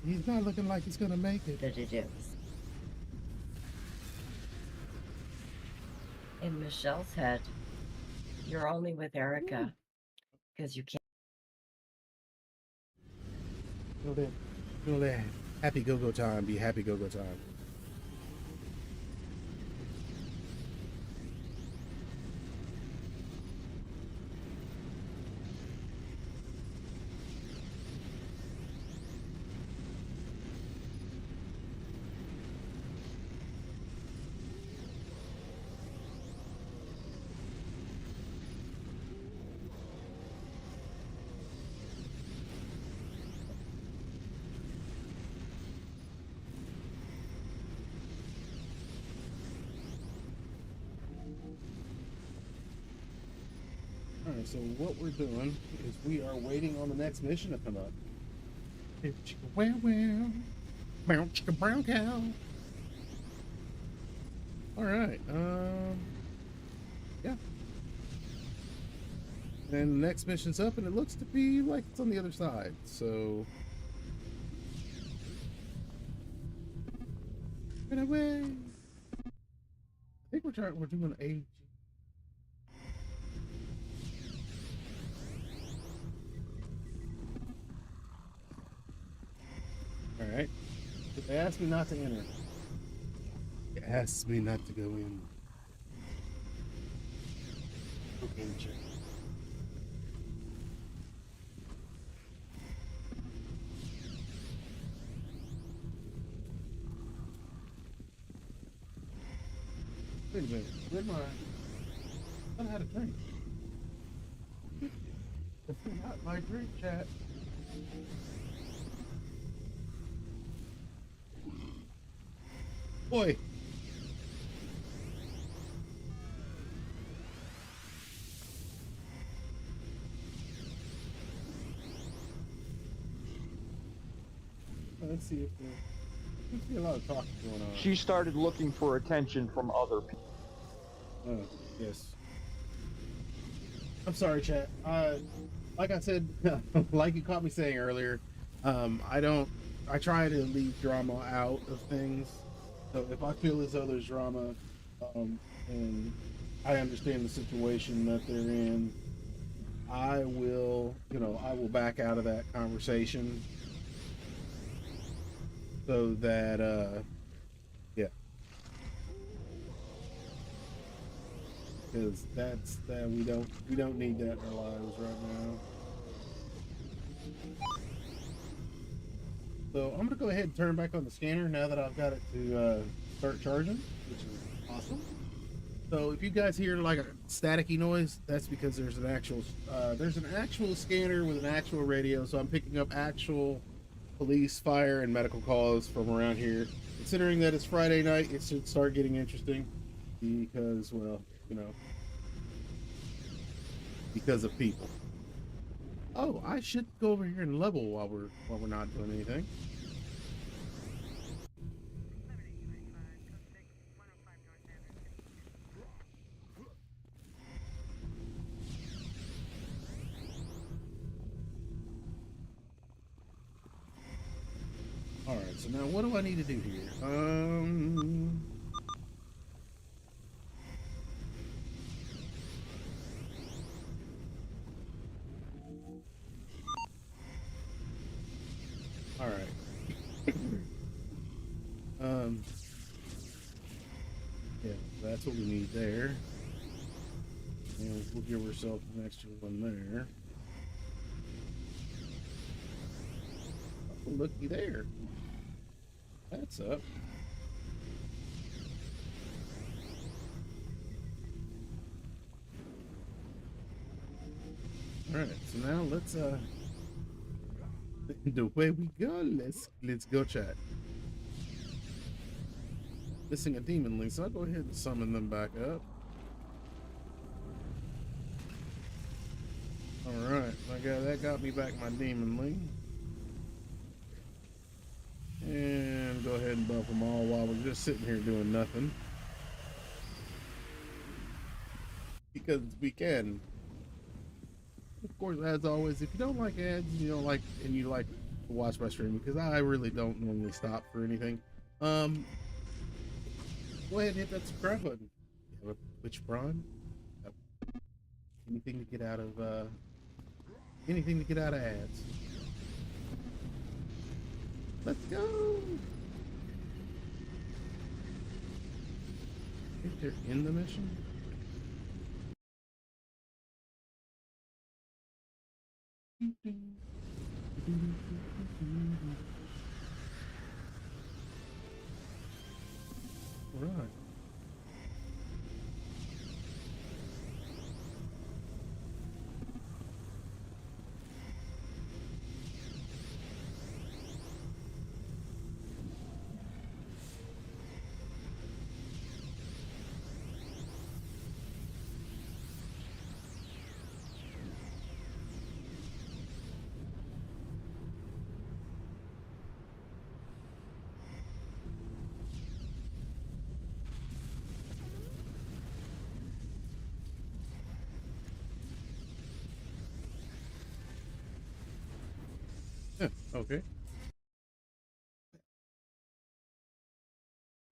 He's not looking like he's gonna make it. That it is. In Michelle's head, you're only with Erica because you can't. Feel that happy go-go time. Be happy go-go time. Alright, so what we're doing is we are waiting on the next mission to come up. Well, chicka brown cow. Alright, yeah. And the next mission's up and it looks to be like it's on the other side, so get away. I think we're doing a Alright. They asked me not to enter. It asked me not to go in. Okay, check. Wait a minute. Where'd my... I had a drink. That's not my drink, chat. Boy. Let's see if there seems to be a lot of talking going on. She started looking for attention from other people. Oh, yes. I'm sorry, chat. Like I said, like you caught me saying earlier, I try to leave drama out of things. So if I feel as though there's drama, and I understand the situation that they're in, I will back out of that conversation. So that, yeah. Because we don't need that in our lives right now. So I'm gonna go ahead and turn back on the scanner now that I've got it to start charging, which is awesome. So if you guys hear like a staticky noise, that's because there's an actual scanner with an actual radio. So I'm picking up actual police, fire, and medical calls from around here. Considering that it's Friday night, it should start getting interesting because, well, because of people. Oh, I should go over here and level while we're not doing anything. All right, so now what do I need to do here? All right. Yeah, that's what we need there. And we'll give ourselves an extra one there. Oh, looky there. That's up. All right, so now let's the way we go, let's go chat. Missing a demon link, so I'll go ahead and summon them back up. All right, that got me back my demon link. And go ahead and buff them all while we're just sitting here doing nothing. Because we can. Of course, as always, if you don't like ads, you like to watch my stream, because I really don't normally stop for anything, go ahead and hit that subscribe button. You have a Twitch Prime. Anything to get out of ads. Let's go. If they're in the mission. Right. Yeah, okay.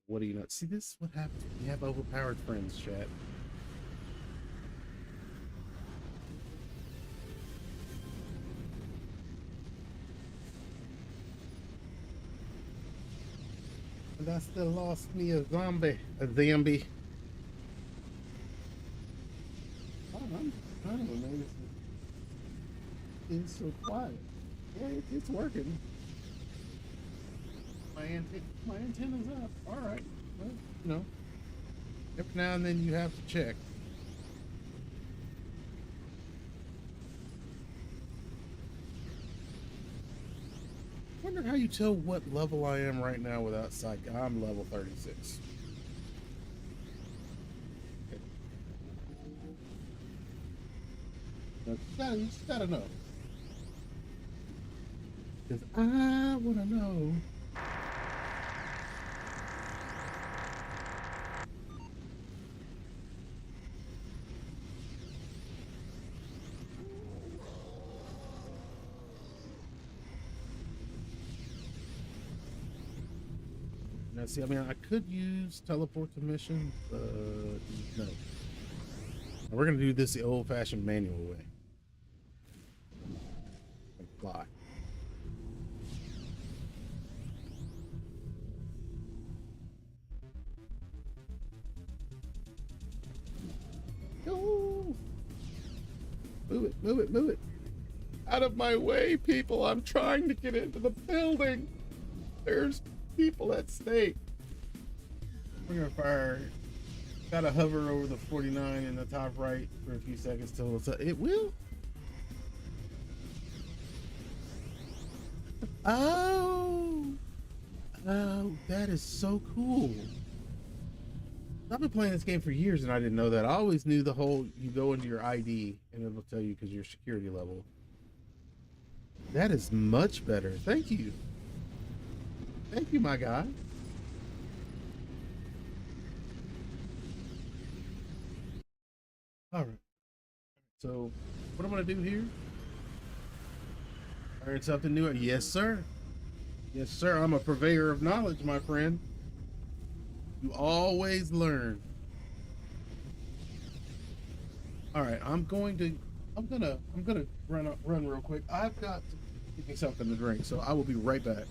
What do you not see? This is what happens when you have overpowered friends, chat. And I still lost me a zombie. I don't know, man. It's so quiet. Yeah, it's working. My antenna's up. All right. Well, you know, every now and then you have to check. Wonder how you tell what level I am right now without sight. I'm level 36. You just gotta know. Because I wanna know. Now, see, I mean, I could use teleport to mission, but no. We're gonna do this the old-fashioned manual way. And fly. Go! Move it, move it, move it! Out of my way, people! I'm trying to get into the building. There's people at stake. We're gonna fire. Gotta hover over the 49 in the top right for a few seconds till it's up. It will. Oh, that is so cool. I've been playing this game for years and I didn't know that. I always knew the whole you go into your ID and it'll tell you because your security level. That is much better. Thank you. Thank you, my guy. All right. So, what I'm gonna do here? Learn something new. Yes, sir. Yes, sir. I'm a purveyor of knowledge, my friend. You always learn. All right. I'm gonna run real quick. I've got to get me something to drink, so I will be right back.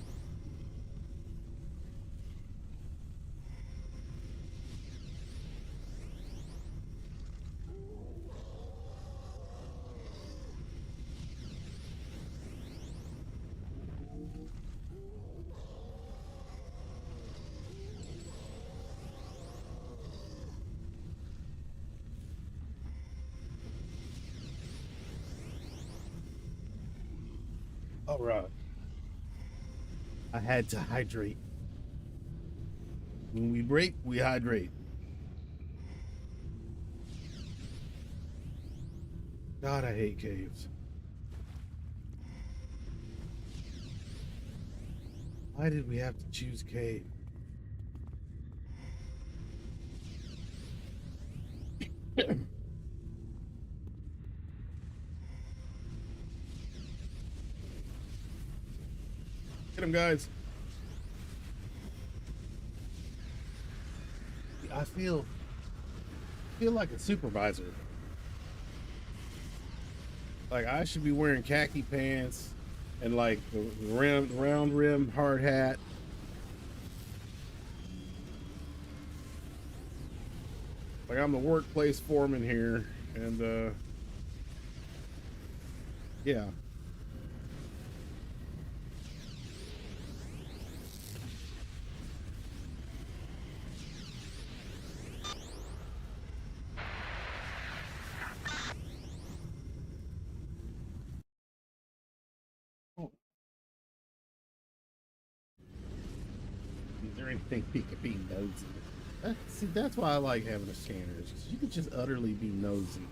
All right. I had to hydrate. When we break, we hydrate. God, I hate caves. Why did we have to choose cave? Get him, guys. I feel like a supervisor. Like I should be wearing khaki pants and like the round rim hard hat. Like I'm the workplace foreman here, and yeah. Is there anything we could be nosy? See, that's why I like having a scanner. Is 'cause you can just utterly be nosy.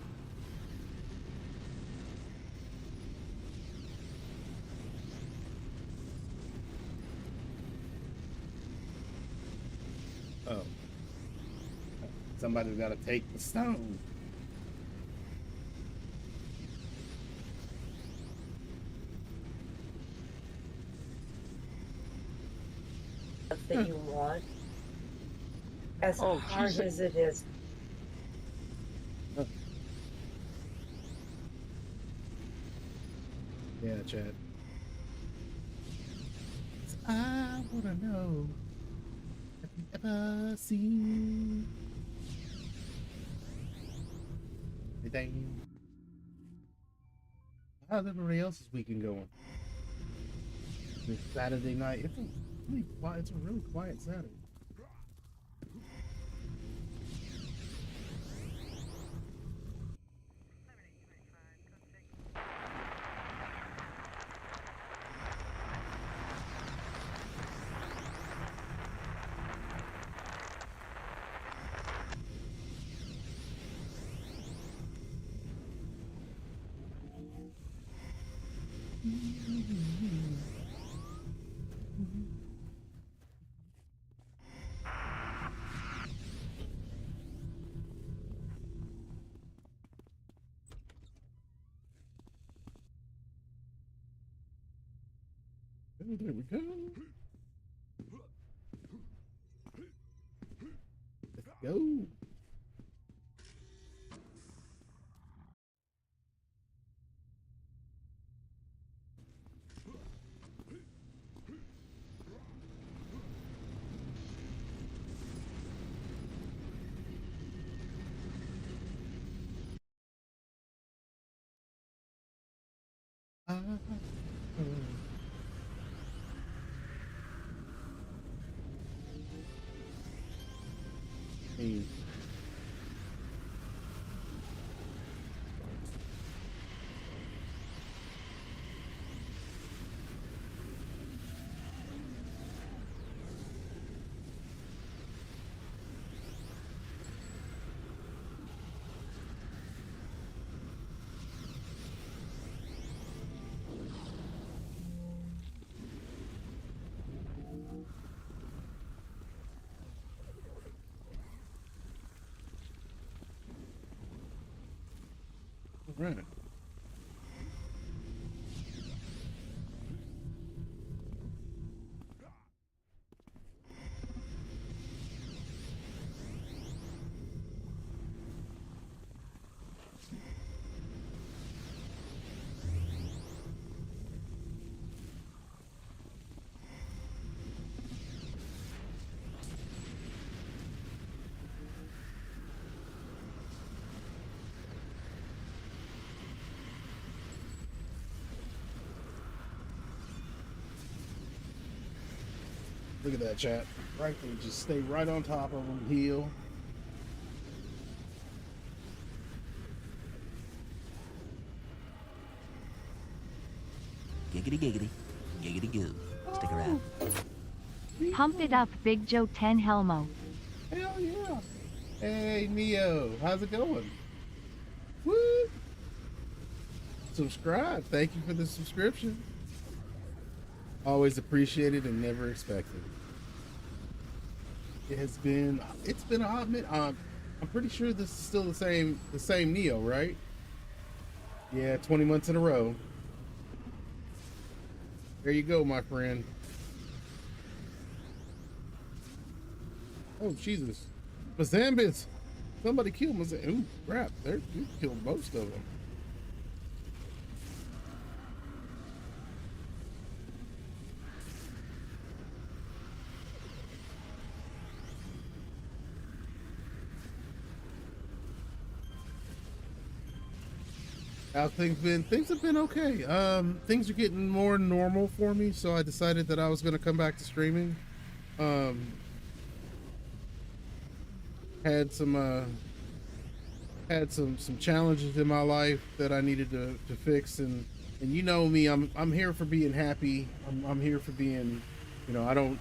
Oh, somebody's got to take the stone. That you want, as hard as it is. Yeah, Chad. I wanna know. Have you ever seen? everything. How's everybody else's weekend going? This Saturday night. It's a really quiet. It's a really quiet Saturday. Oh, there we go. Let's go. Hey. All right. Look at that, chat. Right there, just stay right on top of them, heal. Giggity giggity. Giggity goo. Stick around. Pump it up, Big Joe 10 Helmo. Hell yeah. Hey, Neo. How's it going? Woo! Subscribe. Thank you for the subscription. Always appreciated and never expected. It's been a hot minute. I'm pretty sure this is still the same Neo, right? Yeah, 20 months in a row. There you go, my friend. Oh, Jesus. Mazambis. Somebody killed Mazambis. Ooh, crap. You killed most of them. How's things been? Things have been okay. Things are getting more normal for me, so I decided that I was going to come back to streaming. Had some challenges in my life that I needed to fix, and you know me, I'm here for being happy. I'm here for being, you know, I don't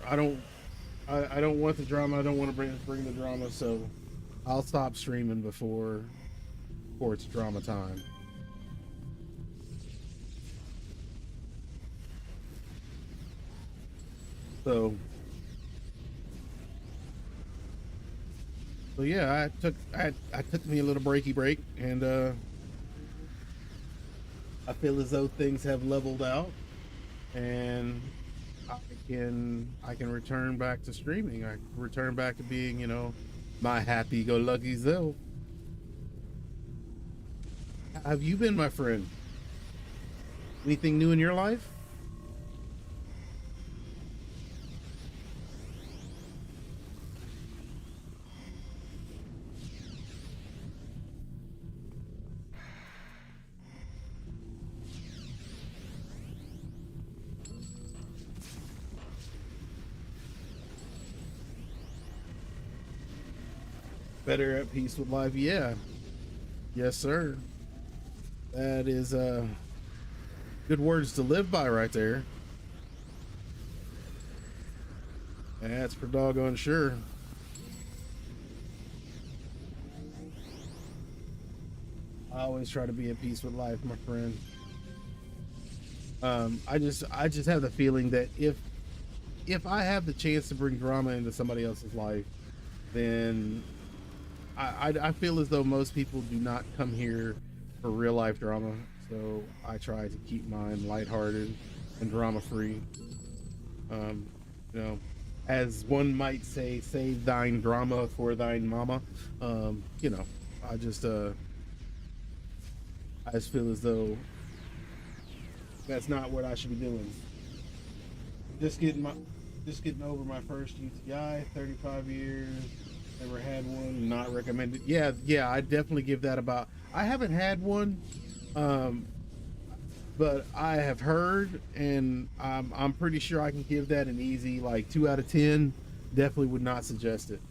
want the drama. I don't want to bring the drama, so I'll stop streaming before it's drama time. So yeah, I took me a little break, and I feel as though things have leveled out, and I can return back to streaming. I can return back to being, you know, my happy-go-lucky self. How have you been, my friend? Anything new in your life? Better at peace with life. Yeah. Yes, sir. That is good words to live by right there. That's for doggone sure. I always try to be at peace with life, my friend. I just have the feeling that if I have the chance to bring drama into somebody else's life, then I feel as though most people do not come here for real life drama. So I try to keep mine lighthearted and drama free. You know, as one might say, save thine drama for thine mama. You know, I just feel as though that's not what I should be doing. Just getting over my first UTI, 35 years, never had one, not recommended. Yeah, I definitely give that about. I haven't had one, but I have heard, and I'm pretty sure I can give that an easy like 2 out of 10. Definitely would not suggest it.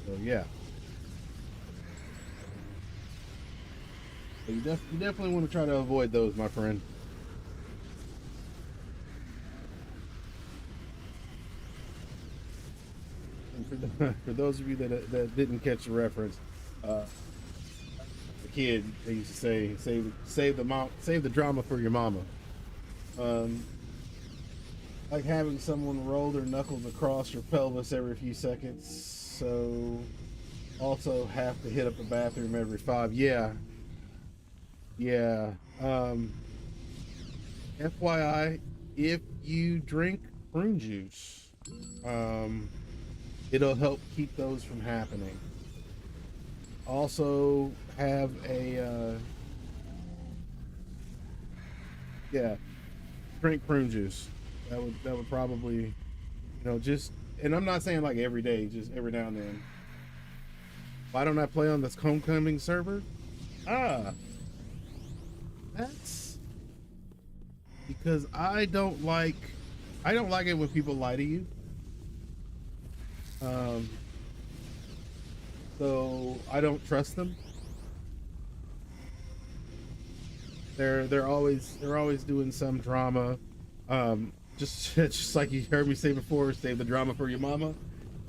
So yeah. So you definitely want to try to avoid those, my friend. And for those of you that didn't catch the reference, the kid, they used to say, save the drama for your mama. Like having someone roll their knuckles across your pelvis every few seconds. So also have to hit up the bathroom every 5. Yeah. FYI, if you drink prune juice, it'll help keep those from happening. Also have a drink prune juice. That would probably, just, and I'm not saying like every day, just every now and then. Why don't I play on this homecoming server? That's because I don't like it when people lie to you. So I don't trust them. They're always doing some drama. Just like you heard me say before, save the drama for your mama.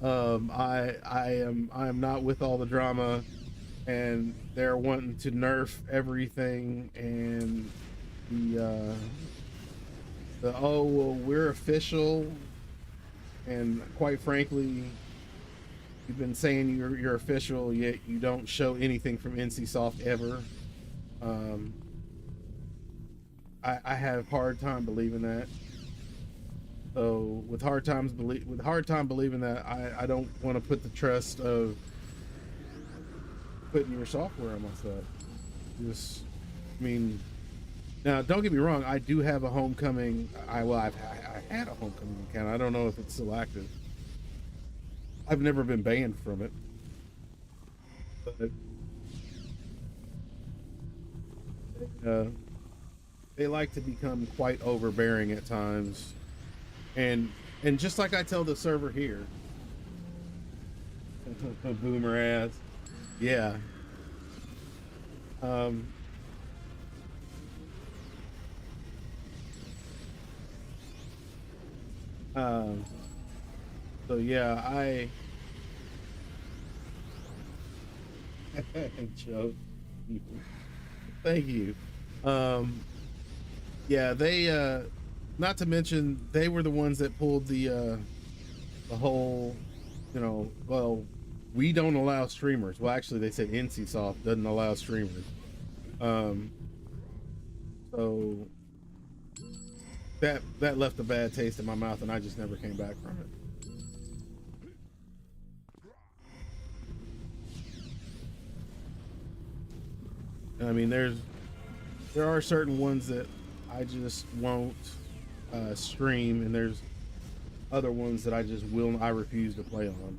I am not with all the drama, and they're wanting to nerf everything, and the oh well, we're official, and quite frankly, you've been saying you're official, yet you don't show anything from NCSoft ever. I have hard time believing that. So with hard time believing that, I don't want to put the trust of putting your software on myself. Now don't get me wrong, I do have a homecoming. I had a homecoming account. I don't know if it's still active. I've never been banned from it, but they like to become quite overbearing at times. And just like I tell the server here, boomer ass, yeah. So yeah, Joe, thank you. Yeah, they not to mention they were the ones that pulled the whole, well, we don't allow streamers. Well, actually they said NCSoft doesn't allow streamers. So that left a bad taste in my mouth, and I just never came back from it. I mean, there are certain ones that I just won't stream, and there's other ones that I refuse to play on.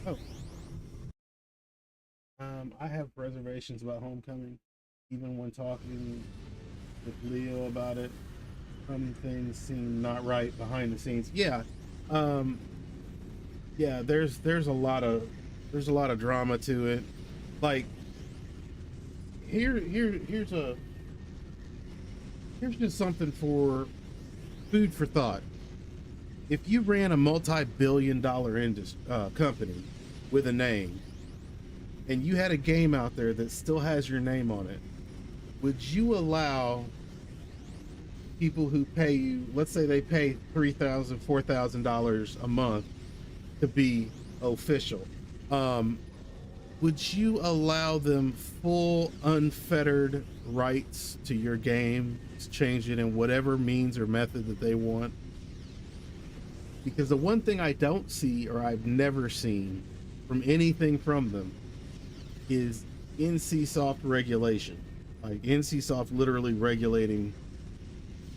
Oh. I have reservations about Homecoming. Even when talking with Leo about it, some things seem not right behind the scenes. Yeah. Yeah, there's a lot of drama to it. Like here's just something for food for thought. If you ran a multi-billion-dollar company with a name, and you had a game out there that still has your name on it, would you allow people who pay you, let's say they pay $3,000, $4,000 a month to be official, would you allow them full unfettered rights to your game to change it in whatever means or method that they want? Because the one thing I don't see, or I've never seen from anything from them, is NCSoft regulation. Like NCSoft literally regulating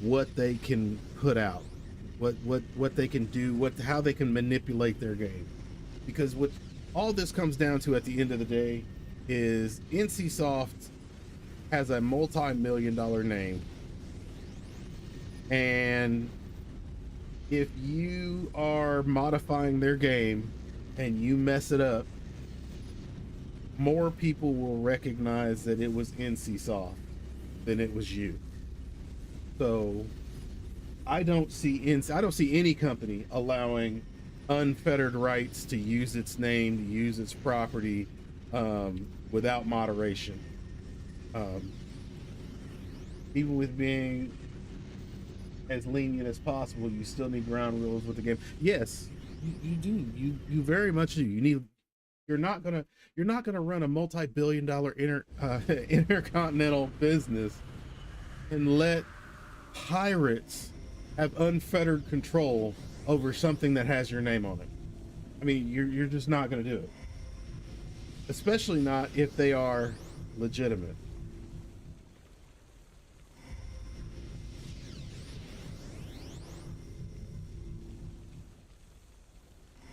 what they can put out, what they can do, how they can manipulate their game. Because what all this comes down to at the end of the day is NCSoft has a multi-million-dollar name, and if you are modifying their game and you mess it up, more people will recognize that it was NCSoft than it was you. So I don't see any company allowing unfettered rights to use its name, to use its property, without moderation. Even with being as lenient as possible, you still need ground rules with the game. Yes, you do. You very much do. You're not gonna run a multi-billion-dollar intercontinental business and let pirates have unfettered control over something that has your name on it. I mean, you're just not gonna do it. Especially not if they are legitimate.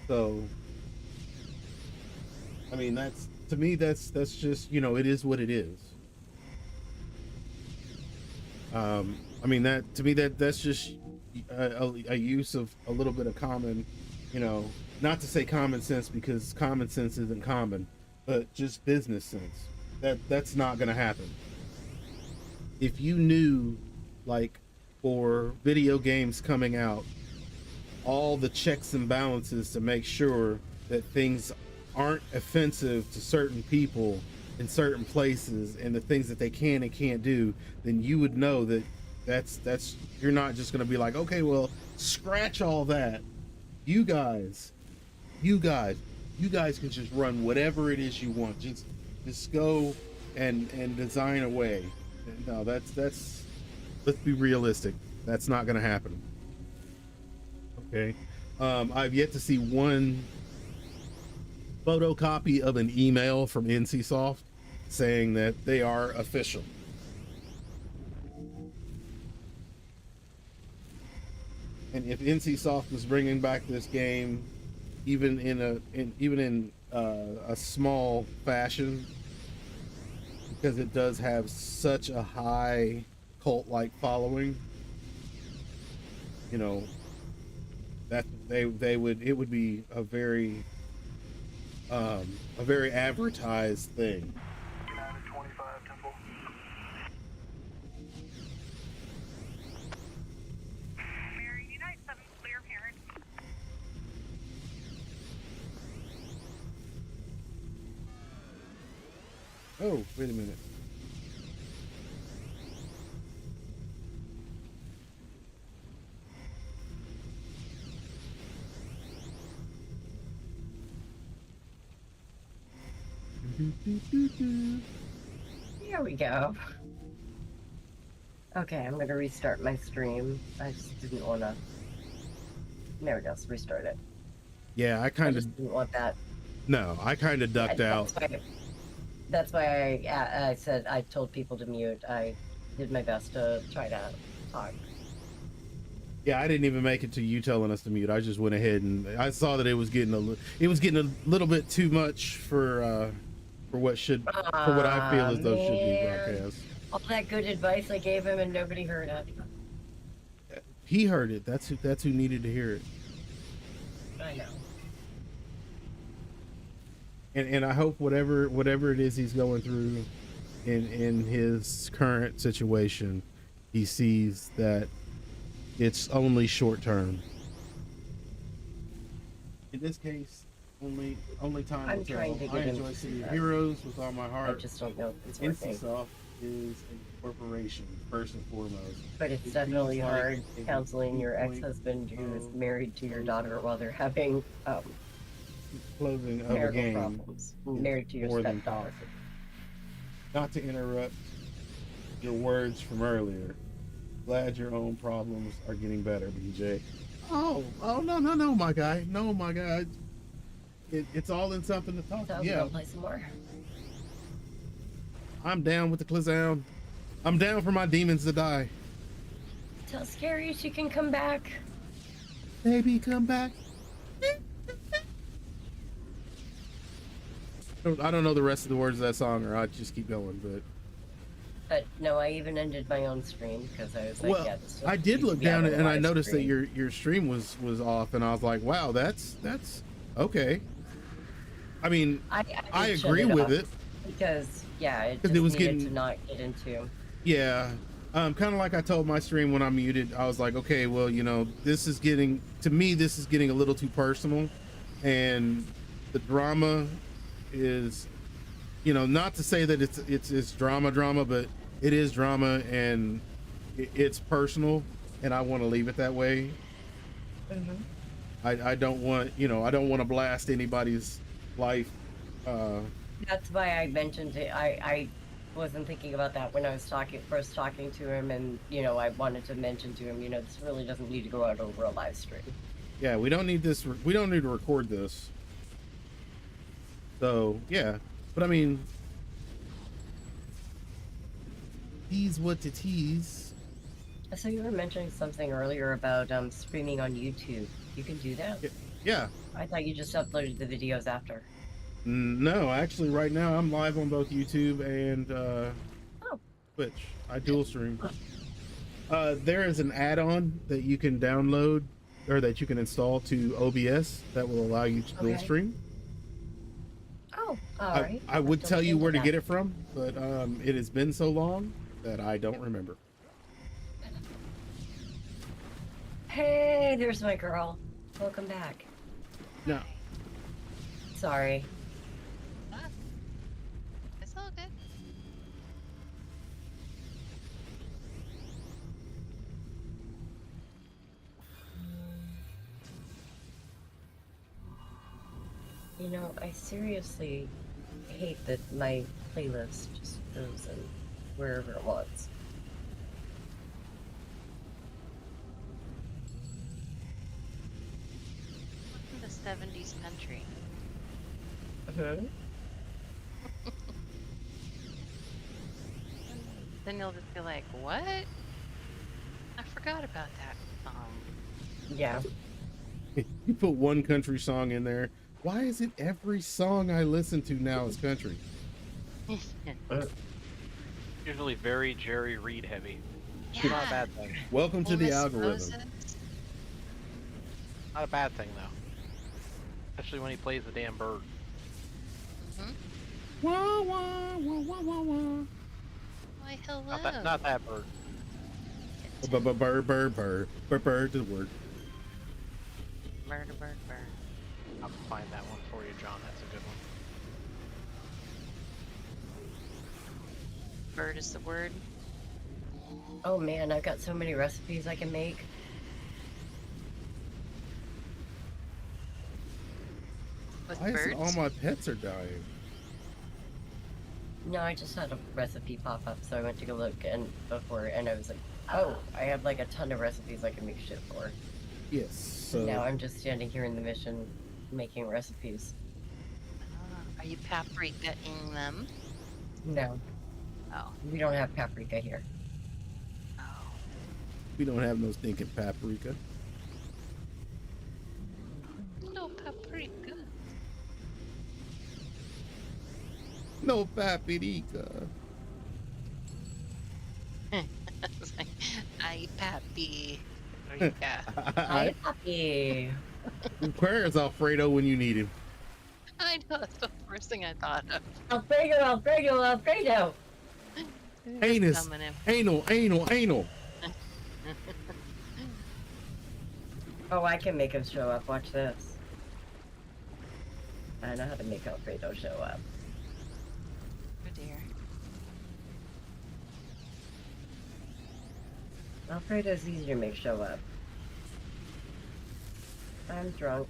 So, I mean, that's just, it is what it is. I mean, that's just a use of a little bit of common, not to say common sense, because common sense isn't common, but just business sense. That's not going to happen. If you knew, like, for video games coming out, all the checks and balances to make sure that things aren't offensive to certain people in certain places, and the things that they can and can't do, then you would know that that's you're not just going to be like, okay, well, scratch all that. You guys can just run whatever it is you want. Just go and design away. No, that's let's be realistic. That's not going to happen. Okay. I've yet to see one photocopy of an email from NCSoft saying that they are official. And if NCSoft was bringing back this game, even in a small fashion, because it does have such a high cult-like following, that it would be a very advertised thing. Oh, wait a minute. Here we go. Okay, I'm gonna restart my stream. I just didn't wanna. There we go, so restart it. Yeah, I kind of didn't want that No, I kind of ducked out. That's why I said I told people to mute. I did my best to try to talk. Yeah, I didn't even make it to you telling us to mute. I just went ahead and I saw that it was getting a little bit too much for what I feel as though should be broadcast. All that good advice I gave him and nobody heard it. He heard it. That's who needed to hear it. I know. And I hope whatever it is he's going through in his current situation, he sees that it's only short term. In this case, only time will tell. I enjoy City of Heroes with all my heart. I just don't know if it's working. NCSoft is a corporation first and foremost. But it's definitely hard counseling your ex-husband who is married to your daughter while they're having closing of a marital game. problems. Married to your stepdaughter. Not to interrupt your words from earlier. Glad your own problems are getting better, BJ. Oh no, my guy. No, my guy. It's all in something to talk. So Yeah. play some more. I'm down with the Clizown. I'm down for my demons to die. Tell Scary she can come back. Baby, come back. I don't know the rest of the words of that song, or I'd just keep going, But no, I even ended my own stream because I was like, well, yeah, this I did look down and I noticed that stream. your stream was off, and I was like, wow, that's okay. I mean, I did shut agree with off it because it just was needed getting to not get into. Yeah, kind of like I told my stream when I muted. I was like, okay, well, this is getting a little too personal, and the drama is, not to say that it's drama, but it is drama and it's personal, and I want to leave it that way. Mm-hmm. I don't want to blast anybody's life. That's why I mentioned it. I wasn't thinking about that when I was first talking to him, and I wanted to mention to him, this really doesn't need to go out over a live stream. Yeah, we don't need this. We don't need to record this. So yeah, but I mean, tease what to tease. So you were mentioning something earlier about streaming on YouTube. You can do that? Yeah. I thought you just uploaded the videos after. No, actually, right now I'm live on both YouTube and Twitch. I dual stream. There is an add-on that you can download or that you can install to OBS that will allow you to dual stream. Oh, all right. I would tell you where to get it from, but it has been so long that I don't remember. Hey, there's my girl. Welcome back. No. Sorry. It's all good. I seriously hate that my playlist just goes in wherever it wants. The 70s country. Mm-hmm. Then you'll just be like, what? I forgot about that song. Yeah. You put one country song in there. Why is it every song I listen to now is country? Usually very Jerry Reed heavy. Yeah. Not a bad thing. Welcome to the algorithm. Moses. Not a bad thing though. Especially when he plays the damn bird. Wah, wah, wah, wah, wah, wah. Why, hello. Not that bird. Bird to the word. Bird, bird, bird. I'll find that one for you, John. That's a good one. Bird is the word. Oh man, I've got so many recipes I can make. With Why is birds? it all my pets are dying? No, I just had a recipe pop up, so I went to go look and I was like, oh, I have like a ton of recipes I can make shit for. Yes. So Now I'm just standing here in the mission making recipes. Are you paprika-ing them? No, Oh. we don't have paprika here. Oh. We don't have no stinking paprika. No paprika. No paprika. It's like, ay, papi. There you go. Hi, puppy. Where's Alfredo when you need him? I know, that's the first thing I thought of. Alfredo, Alfredo, Alfredo. Just Anus. coming in. Anal. Oh, I can make him show up. Watch this. I know how to make Alfredo show up. Oh dear. Alfredo's easy to make show up. I'm drunk.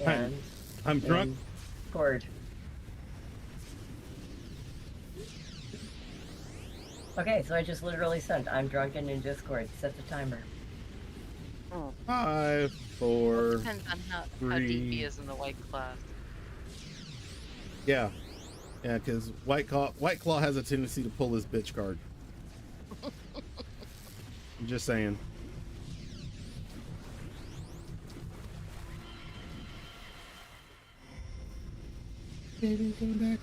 And I'm drunk. Cord. Okay, so I just literally sent I'm drunken in Discord. Set the timer. 5, 4. Depends on how deep 3. he is in the White Claw. Yeah, because White Claw has a tendency to pull his bitch card. I'm just saying. Baby, come back.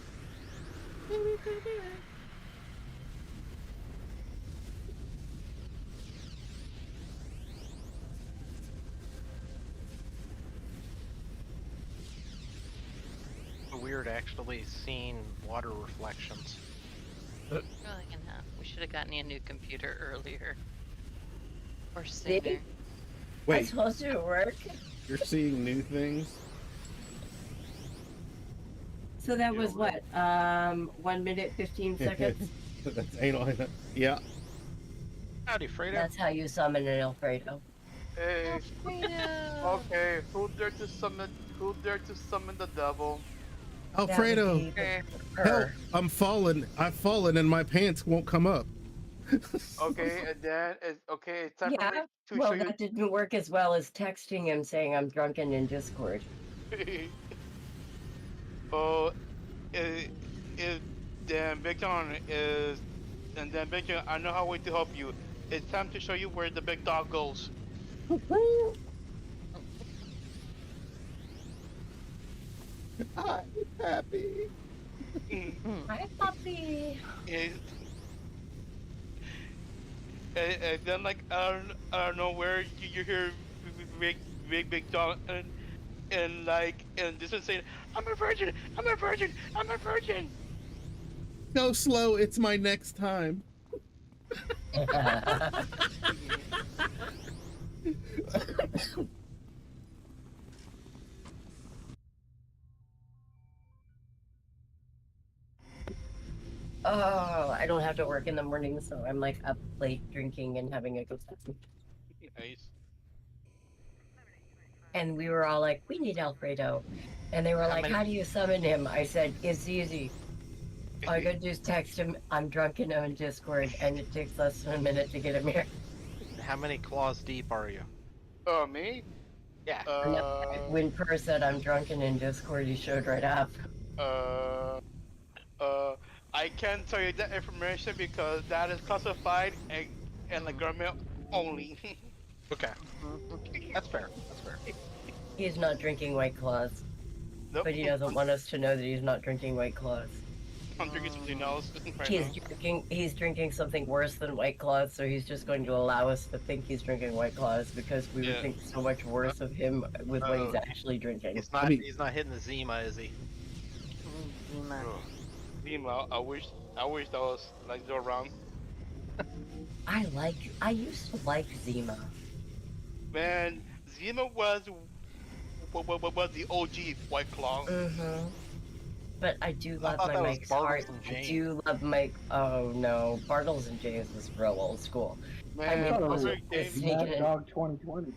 Baby, come back. Weird actually seeing water reflections. Really gonna. We should have gotten you a new computer earlier. Or See? sooner. I Wait, supposed to work. you're seeing new things? So that was what? 1 minute 15 seconds. That's anal. Yeah. Howdy, Fredo. That's how you summon an Alfredo. Hey, Alfredo. okay, who dared to summon the devil? Alfredo, That would be help! her. I'm falling. I've fallen and my pants won't come up. Okay, and then it's time Yeah, for me to well, show you. that didn't work as well as texting him saying I'm drunken in Discord. Oh, then Victor is, and then Victor, I know how way to help you. It's time to show you where the big dog goes. I'm happy. Hi, puppy. And then like I don't know where you hear big dog and like and this is saying I'm a virgin. Go slow. It's my next time. Oh, I don't have to work in the morning, so I'm like up late drinking and having a good time. Nice. And we were all like, we need Alfredo. And they were like, how do you summon him? I said, it's easy. All you gotta do is text him, I'm drunken in Discord, and it takes less than a minute to get him here. How many claws deep are you? Me? Yeah. When Per said I'm drunken in Discord, he showed right up. I can't tell you that information because that is classified and the government only. Okay. That's fair. That's fair. He's not drinking White Claws, Nope. but he doesn't want us to know that he's not drinking White Claws. I'm drinking something else right He's drinking something worse than White Claws, so he's just going to allow us to think he's drinking White Claws because we would Yeah. think so much worse of him with what he's actually drinking. He's not. I mean- He's not hitting the Zima, is he? now. Meanwhile, I wish that was like still around. I used to like Zima. Man, Zima was the OG White Claw. Mm-hmm. But I do love thought my that was Mike's Bartles heart. and I James. do love Mike. Oh no, Bartles and James was real old school. Man, I those mean, are games. sneaking in. Dog 2020.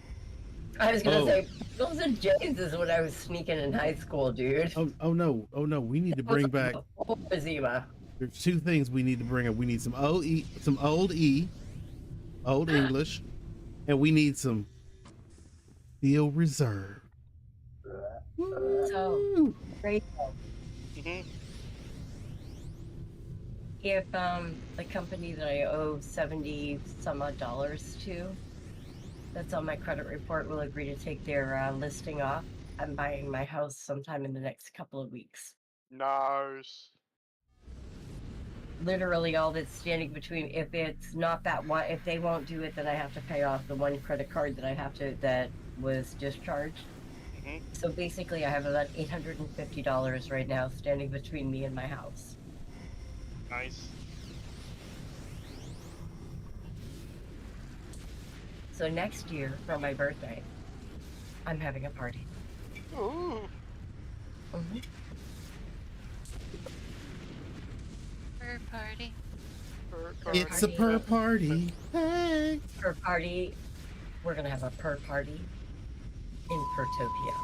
I was gonna Oh. say Bartles and James is when I was sneaking in high school, dude. Oh no! We need to bring back. Before Zima. There's two things we need to bring up. We need some old English, and we need some Steel Reserve. So, Woo! Great. Mm-hmm. If the company that I owe 70 some odd dollars to, that's on my credit report, will agree to take their listing off, I'm buying my house sometime in the next couple of weeks. Nice. Literally all that's standing between, if it's not that one, if they won't do it, then I have to pay off the one credit card that was discharged. Mm-hmm. So basically I have about $850 right now standing between me and my house. Nice. So next year for my birthday, I'm having a party. Ooh. Mm-hmm. Fur party. It's a purr party. Hey. Purr party. We're gonna have a purr party in Purrtopia.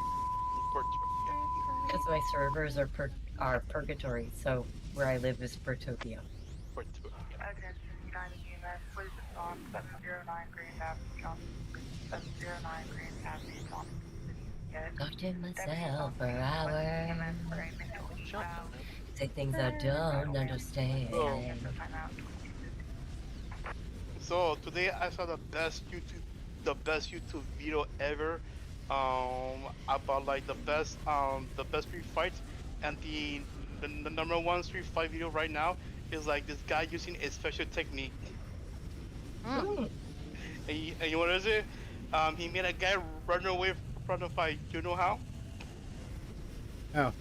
Because my servers are Purrgatory, so where I live is Purrtopia. Attention, United EMS, please respond 709 Green Avenue, Johnson Street, 709 Green Avenue, Johnson Street. Talk to myself for hours. Say things I don't understand. Oh. So today I saw the best YouTube video ever. About like the best street fights, and the number one street fight video right now is like this guy using a special technique. And you know what is it? He made a guy run away from the fight. You know how? How?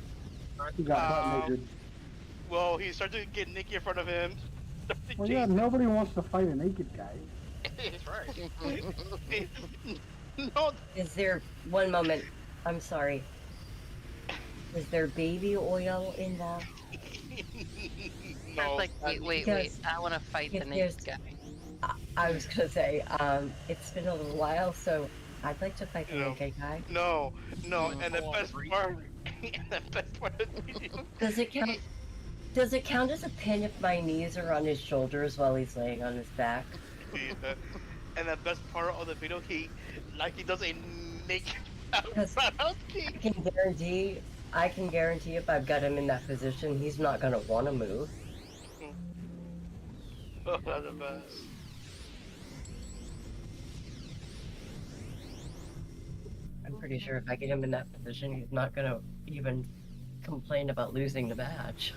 He got butt naked. Well, he started to get naked in front of him. Well, yeah, nobody wants to fight a naked guy. That's right. No. Is there, one moment, I'm sorry. Is there baby oil involved? No. I was like, wait, Because I want to fight the if naked there's- guy. I was gonna say, it's been a little while, so I'd like to fight the No. naked guy. No, and the best part, of the video. Does it count? Does it count as a pin if my knees are on his shoulders while he's laying on his back? And the best part of the video, he does a naked Because round kick. I can guarantee if I've got him in that position, he's not gonna want to move. Oh, that's the best. I'm pretty sure if I get him in that position, he's not gonna even complain about losing the match.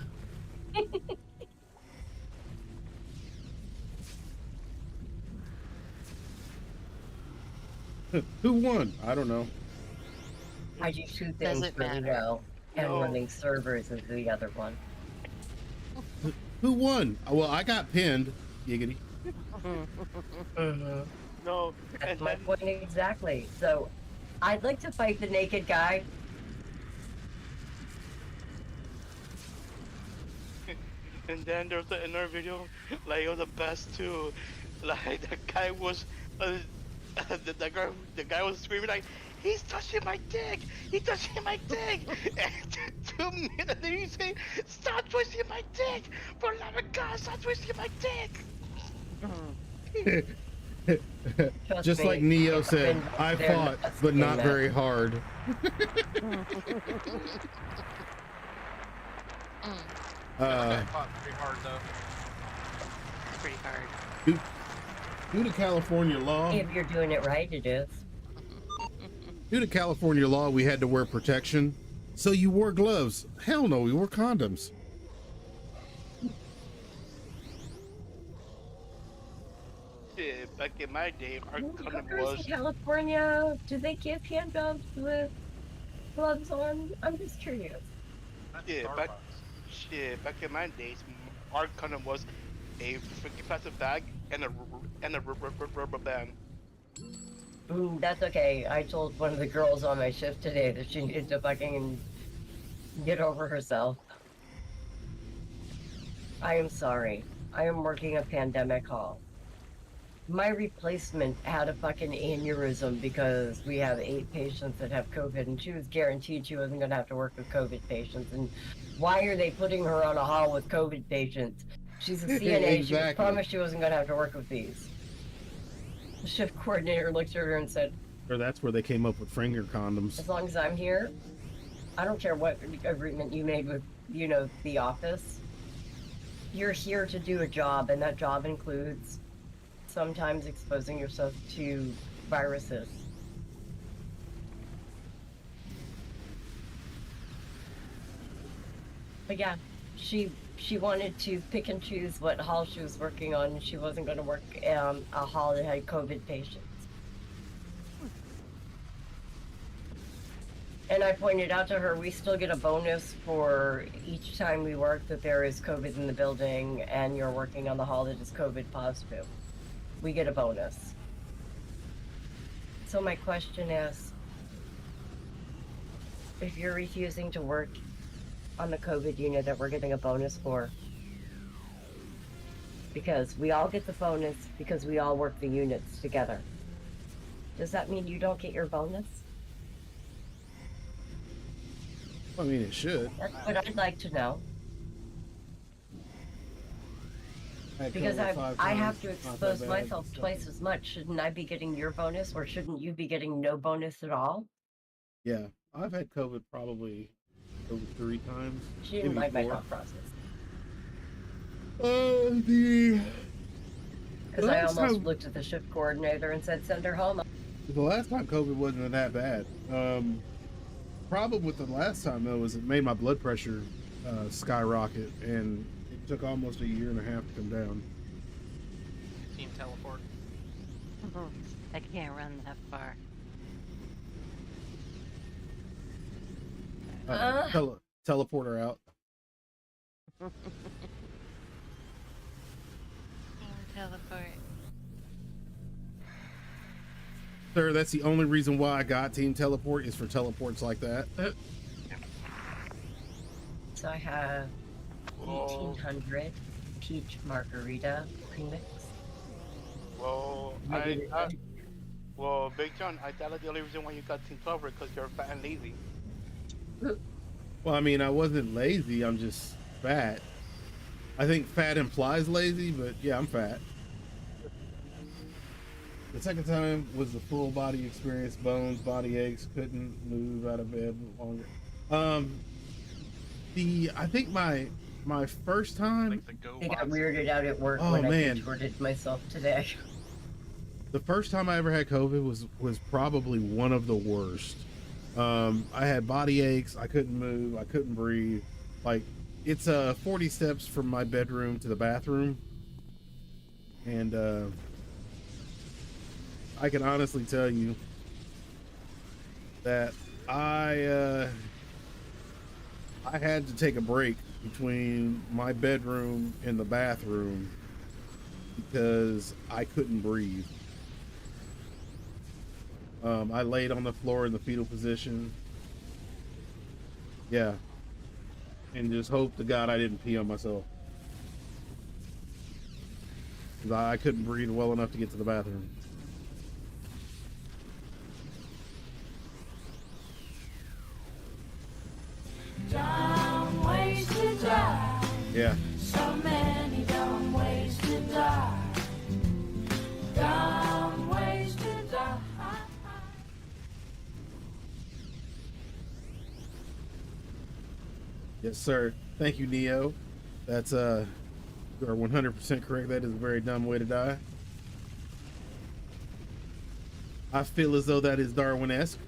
Who won? I don't know. I do two things Doesn't really matter. well, and No. running servers is the other one. Who won? Well, I got pinned. Giggity. No, That's and my then point exactly. So, I'd like to fight the naked guy. and then there's another video, like it was the best too. Like the guy was, the guy was screaming like, "He's touching my dick! He's touching my dick!" And 2 minutes later, you say, "Stop twisting my dick! For the love of God, stop twisting my dick!" Trust Just me, like Neo I've said, been I there fought, nuts but doing not that. very hard. I fought pretty hard though. Pretty hard. Due to California law, If you're doing it right, it is. we had to wear protection. So you wore gloves. Hell no, we wore condoms. Yeah, back in my day, our condom Hookers was. in California, do they give handguns with gloves on? I'm just curious. Yeah, back in my days, our condom was a freaking plastic bag and a rubber band. That's okay. I told one of the girls on my shift today that she needed to fucking get over herself. I am sorry. I am working a pandemic hall. My replacement had a fucking aneurysm because we have 8 patients that have COVID, and she was guaranteed she wasn't going to have to work with COVID patients. And why are they putting her on a hall with COVID patients? She's a CNA. She was Exactly. promised she wasn't going to have to work with these. The shift coordinator looked at her and said, Or that's where they came up with finger condoms. as long as I'm here, I don't care what agreement you made with, the office. You're here to do a job, and that job includes sometimes exposing yourself to viruses. But yeah, she wanted to pick and choose what hall she was working on, and she wasn't going to work a hall that had COVID patients. And I pointed out to her, we still get a bonus for each time we work that there is COVID in the building and you're working on the hall that is COVID positive. We get a bonus. So my question is, if you're refusing to work on the COVID unit that we're getting a bonus for, because we all get the bonus because we all work the units together, does that mean you don't get your bonus? I mean, it should. That's what I'd like to know. Because I have to expose myself twice as much. Shouldn't I be getting your bonus, or shouldn't you be getting no bonus at all? Yeah, I've had COVID probably over 3 times. She didn't like my thought process. Because I almost looked at the shift coordinator and said, send her home. The last time COVID wasn't that bad. Problem with the last time though is it made my blood pressure skyrocket, and it took almost a year and a half to come down. Team teleport. I can't run that far. Teleport her out. Teleport. Sir, that's the only reason why I got Team Teleport is for teleports like that. So I have 1800 peach margarita premix. Well, Big John, I thought the only reason why you got Team Teleport because you're fat and lazy. Well, I mean, I wasn't lazy. I'm just fat. I think fat implies lazy, but yeah, I'm fat. The second time was the full body experience, bones, body aches, couldn't move out of bed longer. I think my first time, I got weirded out at work when I contorted myself today. The first time I ever had COVID was probably one of the worst. I had body aches, I couldn't move, I couldn't breathe. Like, it's 40 steps from my bedroom to the bathroom, and I can honestly tell you that I had to take a break between my bedroom and the bathroom because I couldn't breathe. I laid on the floor in the fetal position. Yeah. And just hope to God I didn't pee on myself. 'Cause I couldn't breathe well enough to get to the bathroom. Dumb ways to die. Yeah. So many dumb ways to die. Dumb ways to die. Yes, sir. Thank you, Neo. That's you are 100% correct. That is a very dumb way to die. I feel as though that is Darwin-esque.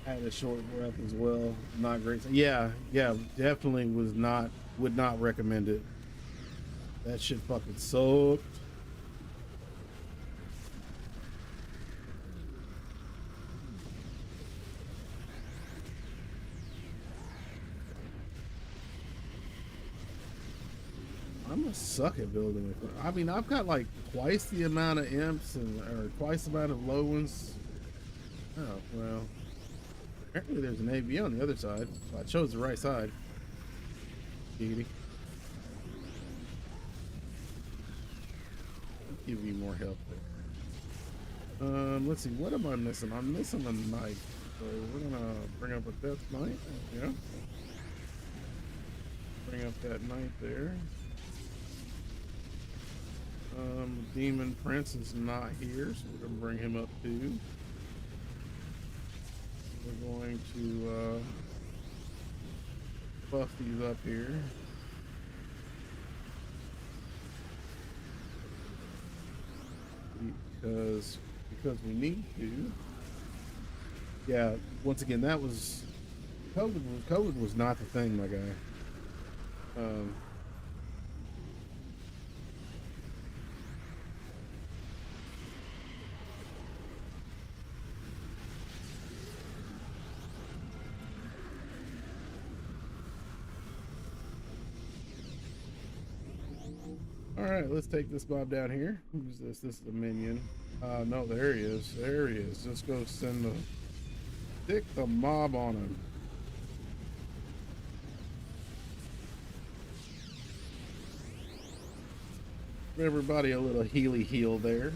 I had a short breath as well. Not great. Yeah, definitely would not recommend it. That shit fucking sucked. I'm must suck at building it. I mean, I've got like twice the amount of imps or twice the amount of low ones. Oh, well. Apparently there's an AV on the other side. So I chose the right side. Giggity. Give you more help there. Let's see, what am I missing? I'm missing a knife. So we're gonna bring up a death knight. Yeah. Bring up that knight there. Demon Prince is not here, so we're gonna bring him up too. We're going to buff these up here. Because we need to. Yeah, once again, that was COVID was not the thing, my guy. All right, let's take this mob down here. Who's this? This is a minion. No, there he is. There he is. Let's go stick the mob on him. Give everybody a little heal there.